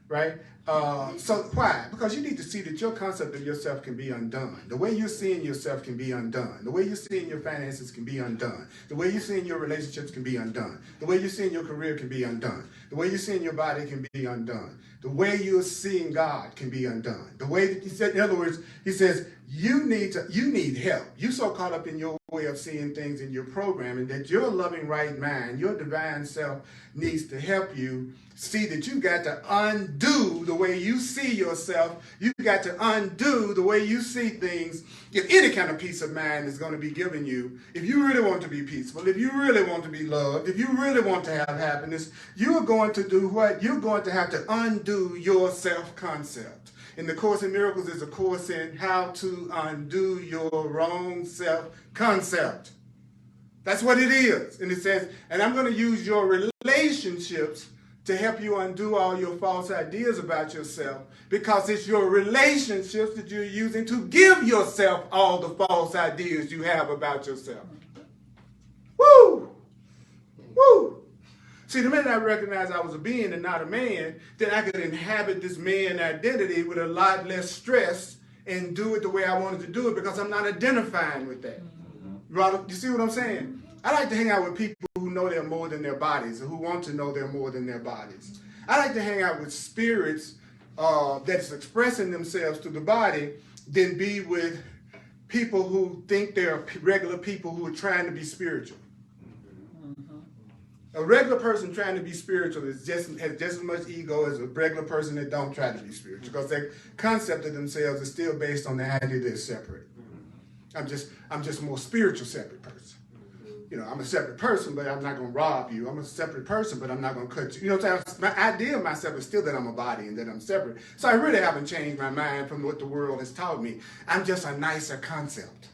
right? So why? Because you need to see that your concept of yourself can be undone. The way you're seeing yourself can be undone. The way you're seeing your finances can be undone. The way you're seeing your relationships can be undone. The way you're seeing your career can be undone. The way you're seeing your body can be undone. The way you're seeing God can be undone. The way that he said, in other words, he says, you need help. You're so caught up in your way of seeing things in your programming that your loving right mind, your divine self needs to help you see that you got to undo the way you see yourself. You got to undo the way you see things. If any kind of peace of mind is going to be given you, if you really want to be peaceful, if you really want to be loved, if you really want to have happiness, you're going to do what? You're going to have to undo your self-concept. And the Course in Miracles is a course in how to undo your wrong self-concept. That's what it is. And it says, and I'm going to use your relationships to help you undo all your false ideas about yourself, because it's your relationships that you're using to give yourself all the false ideas you have about yourself. Woo! Woo! See, the minute I recognized I was a being and not a man, then I could inhabit this man identity with a lot less stress and do it the way I wanted to do it, because I'm not identifying with that. You see what I'm saying? I like to hang out with people who know they're more than their bodies, or who want to know they're more than their bodies. I like to hang out with spirits that's expressing themselves through the body than be with people who think they're regular people who are trying to be spiritual. A regular person trying to be spiritual has just as much ego as a regular person that don't try to be spiritual, because their concept of themselves is still based on the idea they're separate. I'm just a more spiritual separate person. You know, I'm a separate person, but I'm not going to rob you. I'm a separate person, but I'm not going to cut you. You know what I'm saying? My idea of myself is still that I'm a body and that I'm separate. So I really haven't changed my mind from what the world has taught me. I'm just a nicer concept.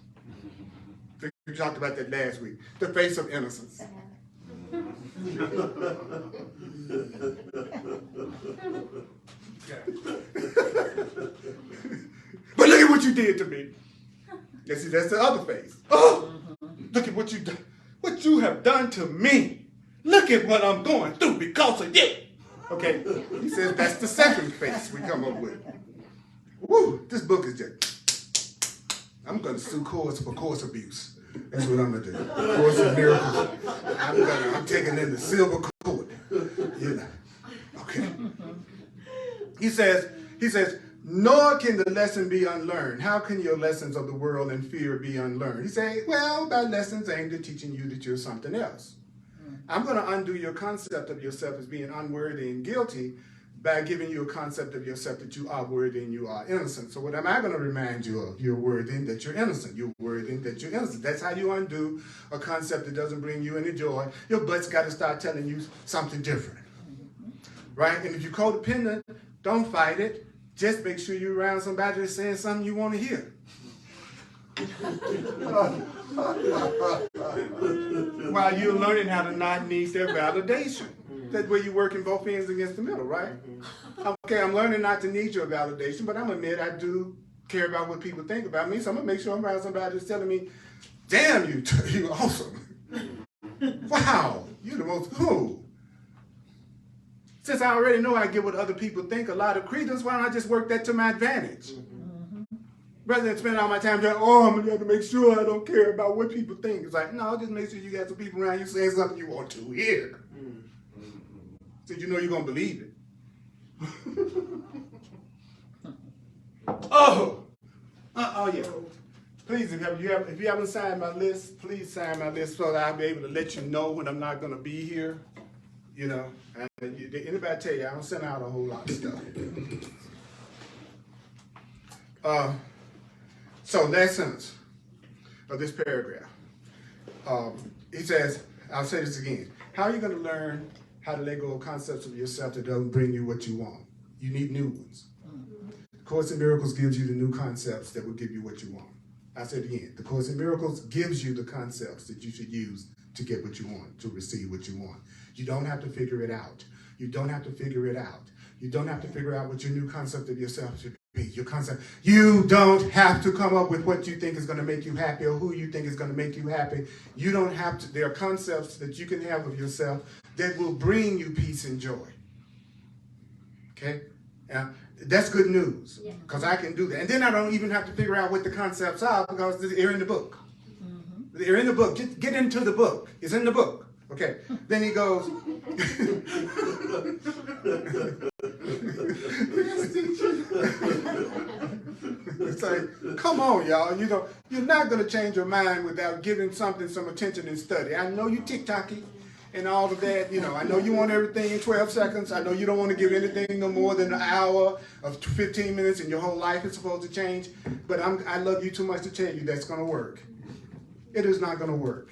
We talked about that last week. The face of innocence. But look at what you did to me. See, that's the other face. Oh, look at what you done. What you have done to me. Look at what I'm going through because of you. Okay, he says that's the second face we come up with. Woo, this book is just, I'm going to sue Course for course abuse. That's what I'm going to do. Course of Miracles. I'm taking in the silver court. You know. Okay. He says, nor can the lesson be unlearned. How can your lessons of the world and fear be unlearned? He says, well, by lessons aimed at teaching you that you're something else. I'm going to undo your concept of yourself as being unworthy and guilty by giving you a concept of yourself that you are worthy and you are innocent. So what am I going to remind you of? You're worthy and that you're innocent. You're worthy and that you're innocent. That's how you undo a concept that doesn't bring you any joy. Your butt's got to start telling you something different. Right? And if you're codependent, don't fight it. Just make sure you're around somebody that's saying something you want to hear. While you're learning how to not need their validation. That's where you're working both ends against the middle, right? Okay, I'm learning not to need your validation, but I'm going to admit I do care about what people think about me, so I'm going to make sure I'm around somebody that's telling me, damn, you're awesome. Wow, you're the most cool. Since I already know I get what other people think a lot of credence, why don't I just work that to my advantage? Rather than spend all my time saying, oh, I'm going to have to make sure I don't care about what people think. It's like, no, just make sure you got some people around you saying something you want to hear. So you know you're going to believe it. Oh, yeah. Please, if you haven't signed my list, please sign my list so that I'll be able to let you know when I'm not going to be here. You know, and anybody tell you, I don't send out a whole lot of stuff. So lessons. of this paragraph. He says, I'll say this again. How are you going to learn how to let go of concepts of yourself that don't bring you what you want? You need new ones. Course in Miracles gives you the new concepts that will give you what you want. I said again, the Course in Miracles gives you the concepts that you should use to get what you want, to receive what you want. You don't have to figure it out. You don't have to figure it out. You don't have to figure out what your new concept of yourself should be. Your concept. You don't have to come up with what you think is going to make you happy or who you think is going to make you happy. You don't have to. There are concepts that you can have of yourself that will bring you peace and joy. Okay? That's good news, because I can do that. And then I don't even have to figure out what the concepts are because they're in the book. They're in the book. Get into the book. It's in the book. Okay. Then he goes, it's like, come on, y'all. You're not going to change your mind without giving something some attention and study. I know you TikTok-y and all of that. I know you want everything in 12 seconds. I know you don't want to give anything no more than an hour of 15 minutes and your whole life is supposed to change. But I love you too much to tell you that's going to work. It is not going to work.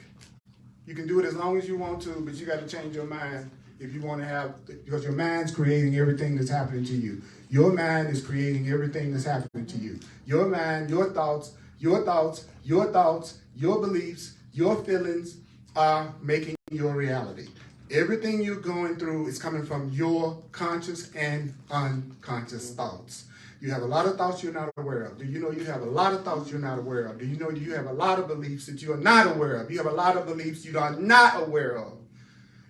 You can do it as long as you want to, but you got to change your mind if you want to have, because your mind's creating everything that's happening to you. Your mind is creating everything that's happening to you. Your mind, your thoughts, your beliefs, your feelings are making your reality. Everything you're going through is coming from your conscious and unconscious thoughts. You have a lot of thoughts you're not aware of. Do you know you have a lot of thoughts you're not aware of? Do you know you have a lot of beliefs that you are not aware of? You have a lot of beliefs you are not aware of.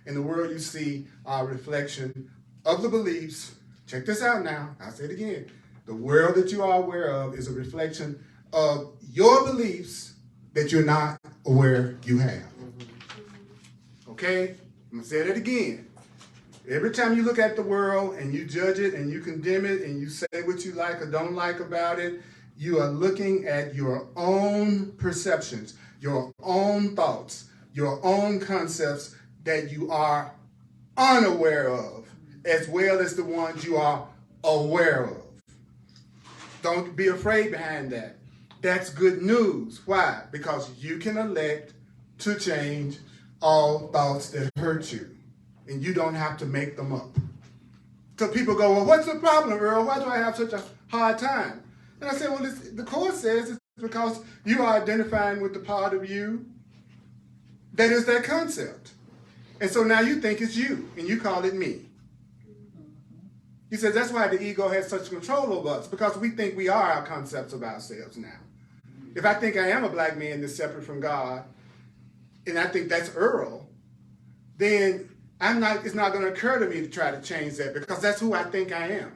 In the world you see are a reflection of the beliefs. Check this out now. I'll say it again. The world that you are aware of is a reflection of your beliefs that you're not aware you have. Okay? I'm going to say that again. Every time you look at the world and you judge it and you condemn it and you say what you like or don't like about it, you are looking at your own perceptions, your own thoughts, your own concepts that you are unaware of, as well as the ones you are aware of. Don't be afraid behind that. That's good news. Why? Because you can elect to change all thoughts that hurt you. And you don't have to make them up. So people go, well, what's the problem, Earl? Why do I have such a hard time? And I say, well, the Course says it's because you are identifying with the part of you that is that concept. And so now you think it's you, and you call it me. He says that's why the ego has such control over us, because we think we are our concepts of ourselves now. If I think I am a black man that's separate from God, and I think that's Earl, then it's not going to occur to me to try to change that, because that's who I think I am.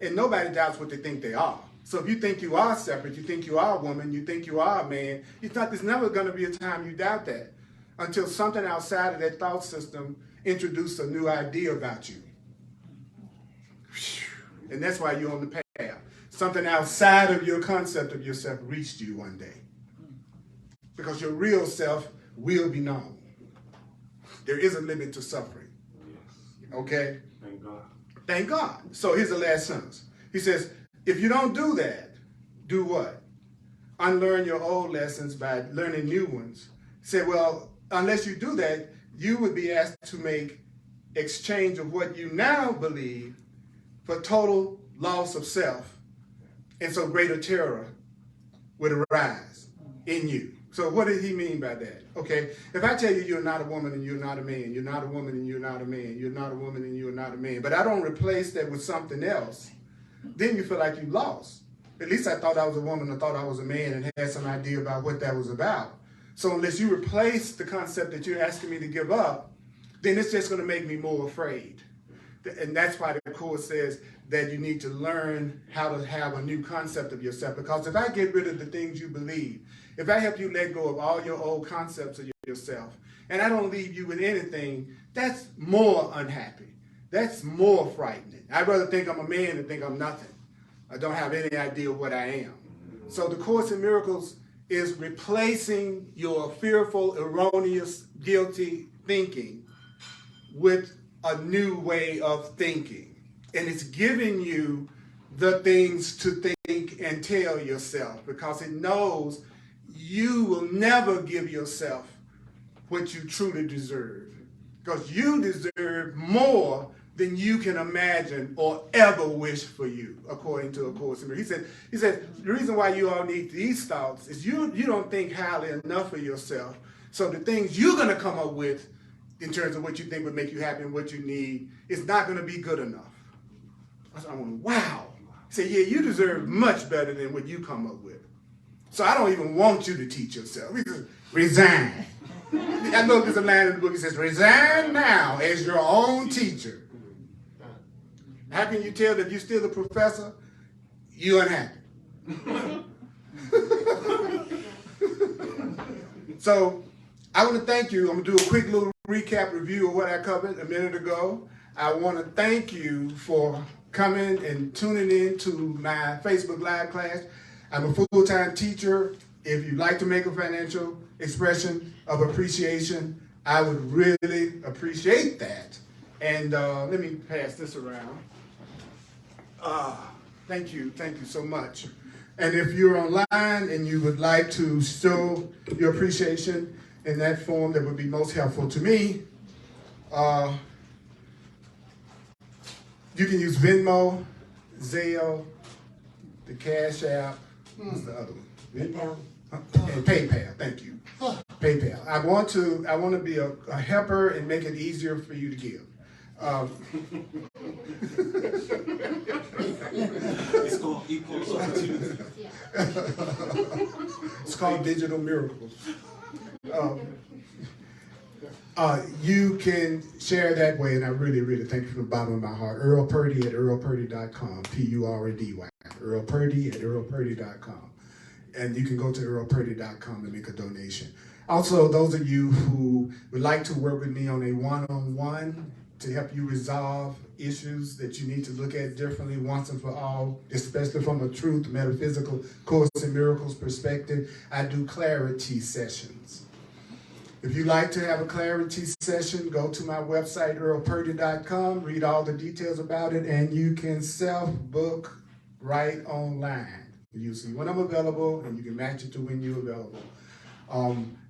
And nobody doubts what they think they are. So if you think you are separate, you think you are a woman, you think you are a man, there's never going to be a time you doubt that until something outside of that thought system introduces a new idea about you. And that's why you're on the path. Something outside of your concept of yourself reached you one day. Because your real self will be known. There is a limit to suffering. Okay? Thank God. Thank God. So here's the last sentence. He says, if you don't do that, do what? Unlearn your old lessons by learning new ones. Say, well, unless you do that, you would be asked to make exchange of what you now believe for total loss of self. And so greater terror would arise in you. So what did he mean by that? Okay, if I tell you you're not a woman and you're not a man, you're not a woman and you're not a man, you're not a woman and you're not a man, but I don't replace that with something else, then you feel like you lost. At least I thought I was a woman, I thought I was a man and had some idea about what that was about. So unless you replace the concept that you're asking me to give up, then it's just going to make me more afraid. And that's why the Course says that you need to learn how to have a new concept of yourself. Because if I get rid of the things you believe, if I help you let go of all your old concepts of yourself, and I don't leave you with anything, that's more unhappy. That's more frightening. I'd rather think I'm a man than think I'm nothing. I don't have any idea what I am. So the Course in Miracles is replacing your fearful, erroneous, guilty thinking with a new way of thinking. And it's giving you the things to think and tell yourself, because it knows you will never give yourself what you truly deserve, because you deserve more than you can imagine or ever wish for you, according to A Course in Miracles. He said, the reason why you all need these thoughts is you don't think highly enough of yourself. So the things you're going to come up with in terms of what you think would make you happy and what you need is not going to be good enough. I went, wow. He said, yeah, you deserve much better than what you come up with. So I don't even want you to teach yourself. He says, resign. I know there's a line in the book. He says, resign now as your own teacher. How can you tell that you're still a professor? You're unhappy. So I want to thank you. I'm going to do a quick little recap review of what I covered a minute ago. I want to thank you for coming and tuning in to my Facebook Live class. I'm a full-time teacher. If you'd like to make a financial expression of appreciation, I would really appreciate that. And let me pass this around. Thank you so much. And if you're online and you would like to show your appreciation in that form, that would be most helpful to me. You can use Venmo, Zelle, the Cash App. What's the other one? PayPal. And PayPal. Thank you. PayPal. I want to be a helper and make it easier for you to give. It's called equal opportunity. It's called Digital Miracles. You can share that way, and I really, really thank you from the bottom of my heart. Earl Purdy at earlpurdy.com, Purdy, Earl Purdy at earlpurdy.com. And you can go to earlpurdy.com and make a donation. Also, those of you who would like to work with me on a one-on-one to help you resolve issues that you need to look at differently once and for all, especially from a truth, metaphysical, Course in Miracles perspective, I do clarity sessions. If you'd like to have a clarity session, go to my website, earlpurdy.com, read all the details about it, and you can self-book right online. You see when I'm available, and you can match it to when you're available.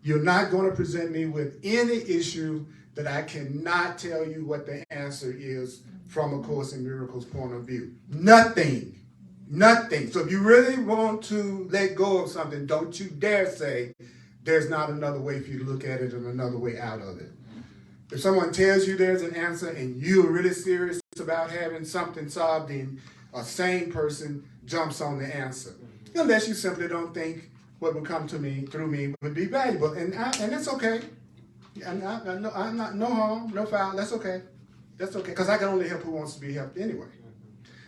You're not going to present me with any issue that I cannot tell you what the answer is from A Course in Miracles point of view. Nothing. So if you really want to let go of something, don't you dare say there's not another way for you to look at it and another way out of it. If someone tells you there's an answer and you're really serious about having something solved, then a sane person jumps on the answer. Unless you simply don't think what would come to me through me would be valuable. And it's okay. I'm not, no harm, no foul. That's okay. That's okay. Because I can only help who wants to be helped anyway.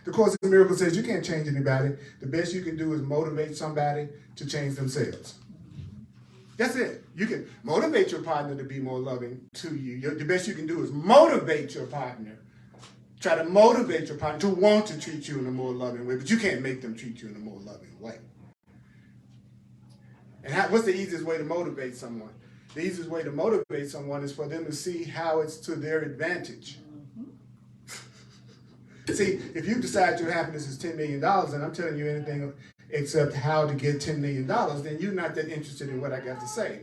The Course in Miracles says you can't change anybody. The best you can do is motivate somebody to change themselves. That's it. You can motivate your partner to be more loving to you. The best you can do is motivate your partner. Try to motivate your partner to want to treat you in a more loving way, but you can't make them treat you in a more loving way. And what's the easiest way to motivate someone? The easiest way to motivate someone is for them to see how it's to their advantage. See, if you decide your happiness is $10 million and I'm telling you anything except how to get $10 million, then you're not that interested in what I got to say.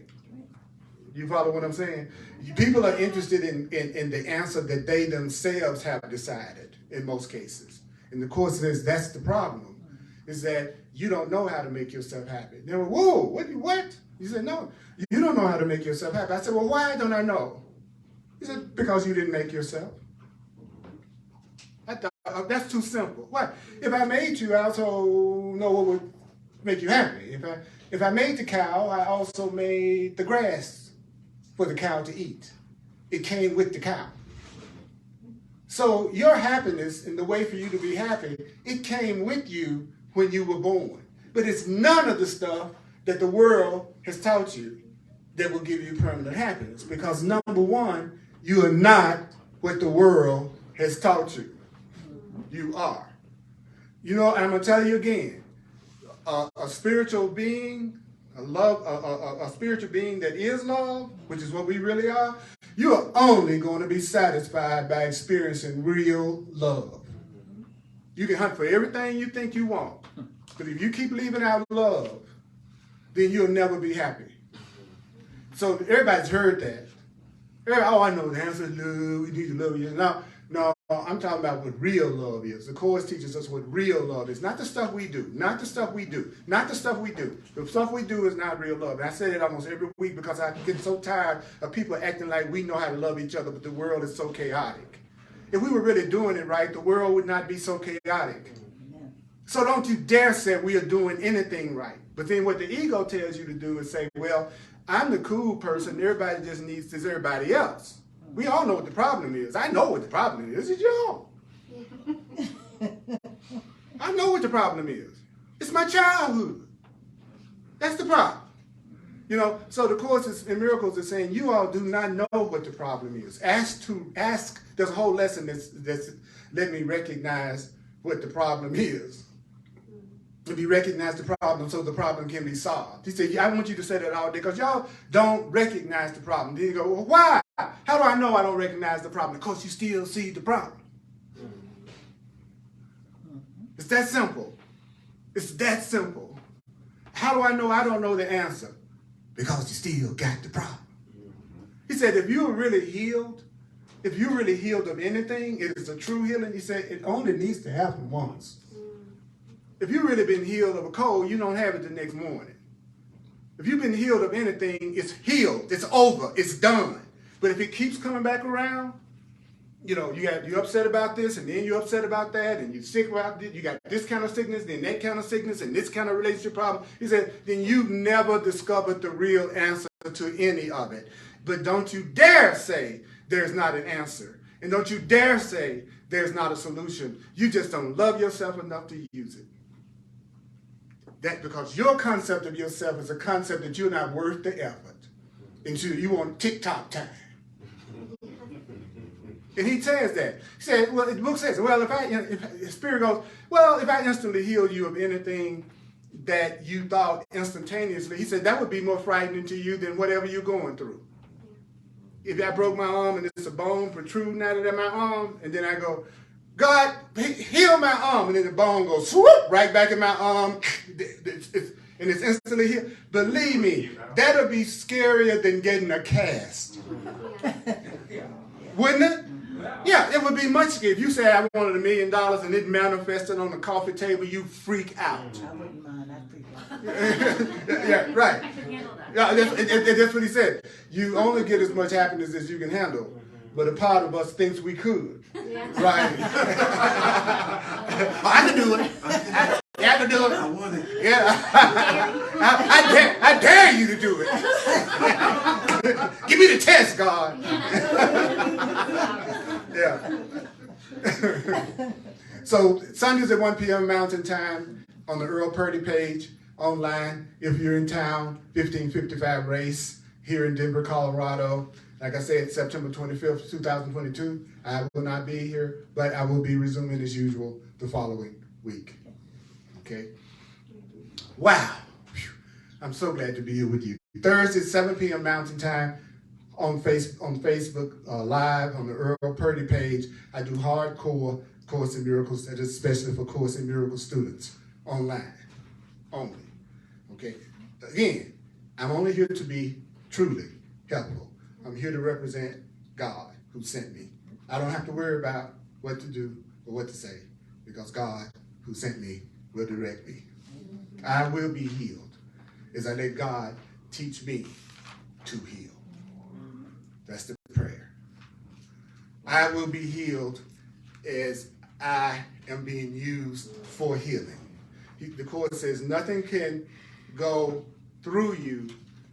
You follow what I'm saying? People are interested in the answer that they themselves have decided in most cases. And the Course says that's the problem, is that you don't know how to make yourself happy. They were, whoa, what? You said, no, you don't know how to make yourself happy. I said, well, why don't I know? He said, because you didn't make yourself. I thought, that's too simple. What? If I made you, I also know what would make you happy. If I made the cow, I also made the grass for the cow to eat. It came with the cow. So your happiness and the way for you to be happy, it came with you when you were born. But it's none of the stuff that the world has taught you that will give you permanent happiness. Because number one, you are not what the world has taught you. You are. You know, I'm going to tell you again, a spiritual being, a spiritual being that is love, which is what we really are, you are only going to be satisfied by experiencing real love. You can hunt for everything you think you want, but if you keep leaving out love, then you'll never be happy. So everybody's heard that. Oh, I know the answer is love. We need to love you. No, I'm talking about what real love is. The Course teaches us what real love is. Not the stuff we do. Not the stuff we do. Not the stuff we do. The stuff we do is not real love. And I say it almost every week because I get so tired of people acting like we know how to love each other, but the world is so chaotic. If we were really doing it right, the world would not be so chaotic. So don't you dare say we are doing anything right. But then what the ego tells you to do is say, well, I'm the cool person. Everybody just needs this everybody else. We all know what the problem is. I know what the problem is. It's y'all. I know what the problem is. It's my childhood. That's the problem. You know, so the Course in Miracles is saying you all do not know what the problem is. Ask. There's a whole lesson that's let me recognize what the problem is. If you recognize the problem so the problem can be solved. He said, I want you to say that all day because y'all don't recognize the problem. Then you go, well, why? How do I know I don't recognize the problem? Because you still see the problem. It's that simple. It's that simple. How do I know I don't know the answer? Because you still got the problem. He said, if you're really healed of anything, it is a true healing. He said, it only needs to happen once. If you've really been healed of a cold, you don't have it the next morning. If you've been healed of anything, it's healed, it's over, it's done. But if it keeps coming back around, you know, you're upset about this, and then you're upset about that, and you're sick about it, you got this kind of sickness, then that kind of sickness, and this kind of relationship problem. He said, then you've never discovered the real answer to any of it. But don't you dare say there's not an answer. And don't you dare say there's not a solution. You just don't love yourself enough to use it. That because your concept of yourself is a concept that you're not worth the effort. And you want TikTok time. And he says that. He said, well, the book says, well, if Spirit goes, well, if I instantly heal you of anything that you thought instantaneously, he said, that would be more frightening to you than whatever you're going through. If I broke my arm and it's a bone protruding out of my arm, and then I go, God, heal my arm. And then the bone goes swoop right back in my arm. And it's instantly healed. Believe me, that'll be scarier than getting a cast. Wouldn't it? Yeah, it would be much scarier. If you say I wanted $1 million and it manifested on the coffee table, you freak out. I wouldn't mind, I'd freak out. Yeah, right. I can handle that. Yeah, that's what he said. You only get as much happiness as you can handle. But a part of us thinks we could. Yeah. Right. I can do it. Yeah, I can do it. I want it. Yeah. I dare you to do it. Give me the test, God. Yeah. So Sundays at 1 p.m. Mountain Time on the Earl Purdy page online. If you're in town, 1555 race here in Denver, Colorado. Like I said, September 25th, 2022, I will not be here, but I will be resuming as usual the following week. Okay? Wow. Whew. I'm so glad to be here with you. Thursday, 7 p.m. Mountain Time on Facebook Live on the Earl Purdy page. I do hardcore Course in Miracles, that is especially for Course in Miracles students, online only. Okay? Again, I'm only here to be truly helpful. I'm here to represent God who sent me. I don't have to worry about what to do or what to say because God who sent me will direct me. I will be healed as I let God teach me to heal. That's the prayer. I will be healed as I am being used for healing. The Course says nothing can go through you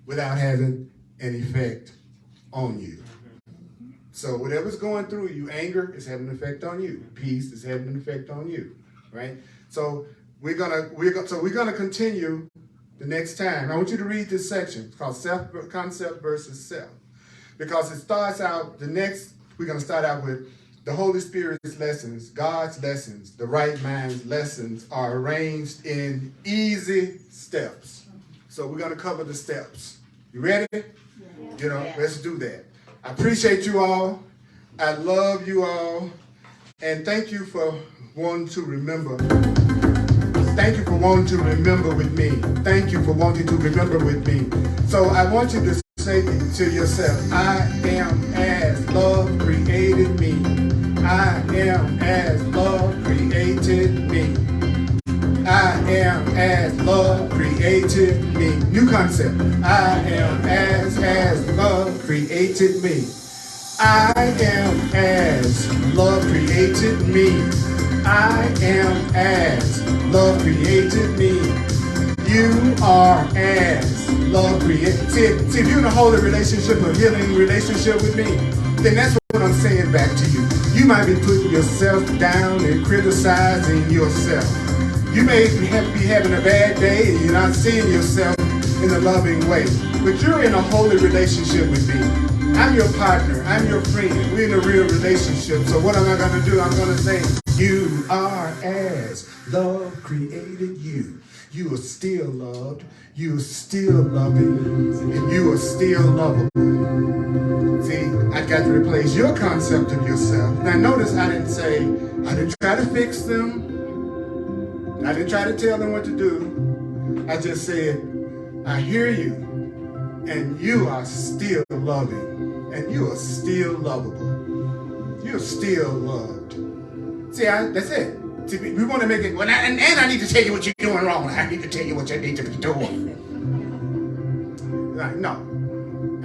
without having an effect on you. So whatever's going through you, anger is having an effect on you. Peace is having an effect on you, right? So we're gonna continue the next time. I want you to read this section. It's called Self-Concept versus Self. Because it starts out, we're gonna start out with the Holy Spirit's lessons, God's lessons, the right mind's lessons are arranged in easy steps. So we're gonna cover the steps. You ready? You know, let's do that. I appreciate you all. I love you all. And thank you for wanting to remember Thank you for wanting to remember with me. Thank you for wanting to remember with me. So I want you to say to yourself, I am as love created me. I am as love created me. I am as love created me. New concept. I am as love created me. I am as love created me. I am as love created me. You are as love created. See, if you're in a holy relationship, a healing relationship with me, then that's what I'm saying back to you. You might be putting yourself down and criticizing yourself. You may be having a bad day and you're not seeing yourself in a loving way. But you're in a holy relationship with me. I'm your partner. I'm your friend. We're in a real relationship. So what am I going to do? I'm going to say, you are as love created you. You are still loved. You are still loving. And you are still lovable. See, I got to replace your concept of yourself. Now notice I didn't try to fix them. I didn't try to tell them what to do. I just said, I hear you, and you are still loving, and you are still lovable. You're still loved. See, that's it. See, we want to make it, well, and I need to tell you what you're doing wrong. I need to tell you what you need to be doing. Like, no.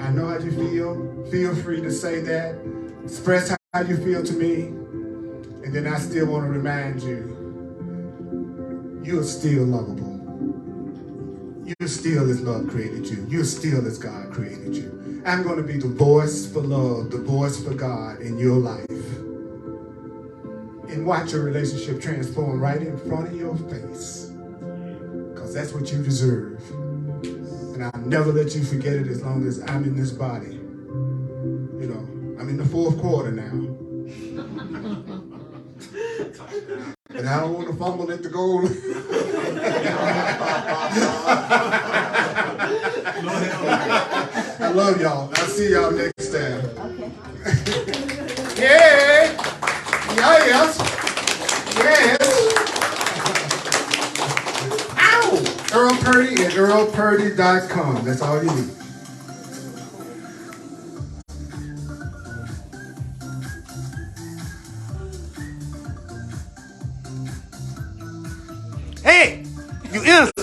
I know how you feel. Feel free to say that. Express how you feel to me. And then I still want to remind you, you're still lovable. You're still as love created you. You're still as God created you. I'm going to be the voice for love, the voice for God in your life. And watch your relationship transform right in front of your face. Because that's what you deserve. And I'll never let you forget it as long as I'm in this body. You know, I'm in the fourth quarter now. And I don't want to fumble at the goal. I love y'all. I'll see y'all next time. Okay. Yeah. Yes. Yes. Ow! Earl Purdy at earlpurdy.com. That's all you need. Hey, you innocent.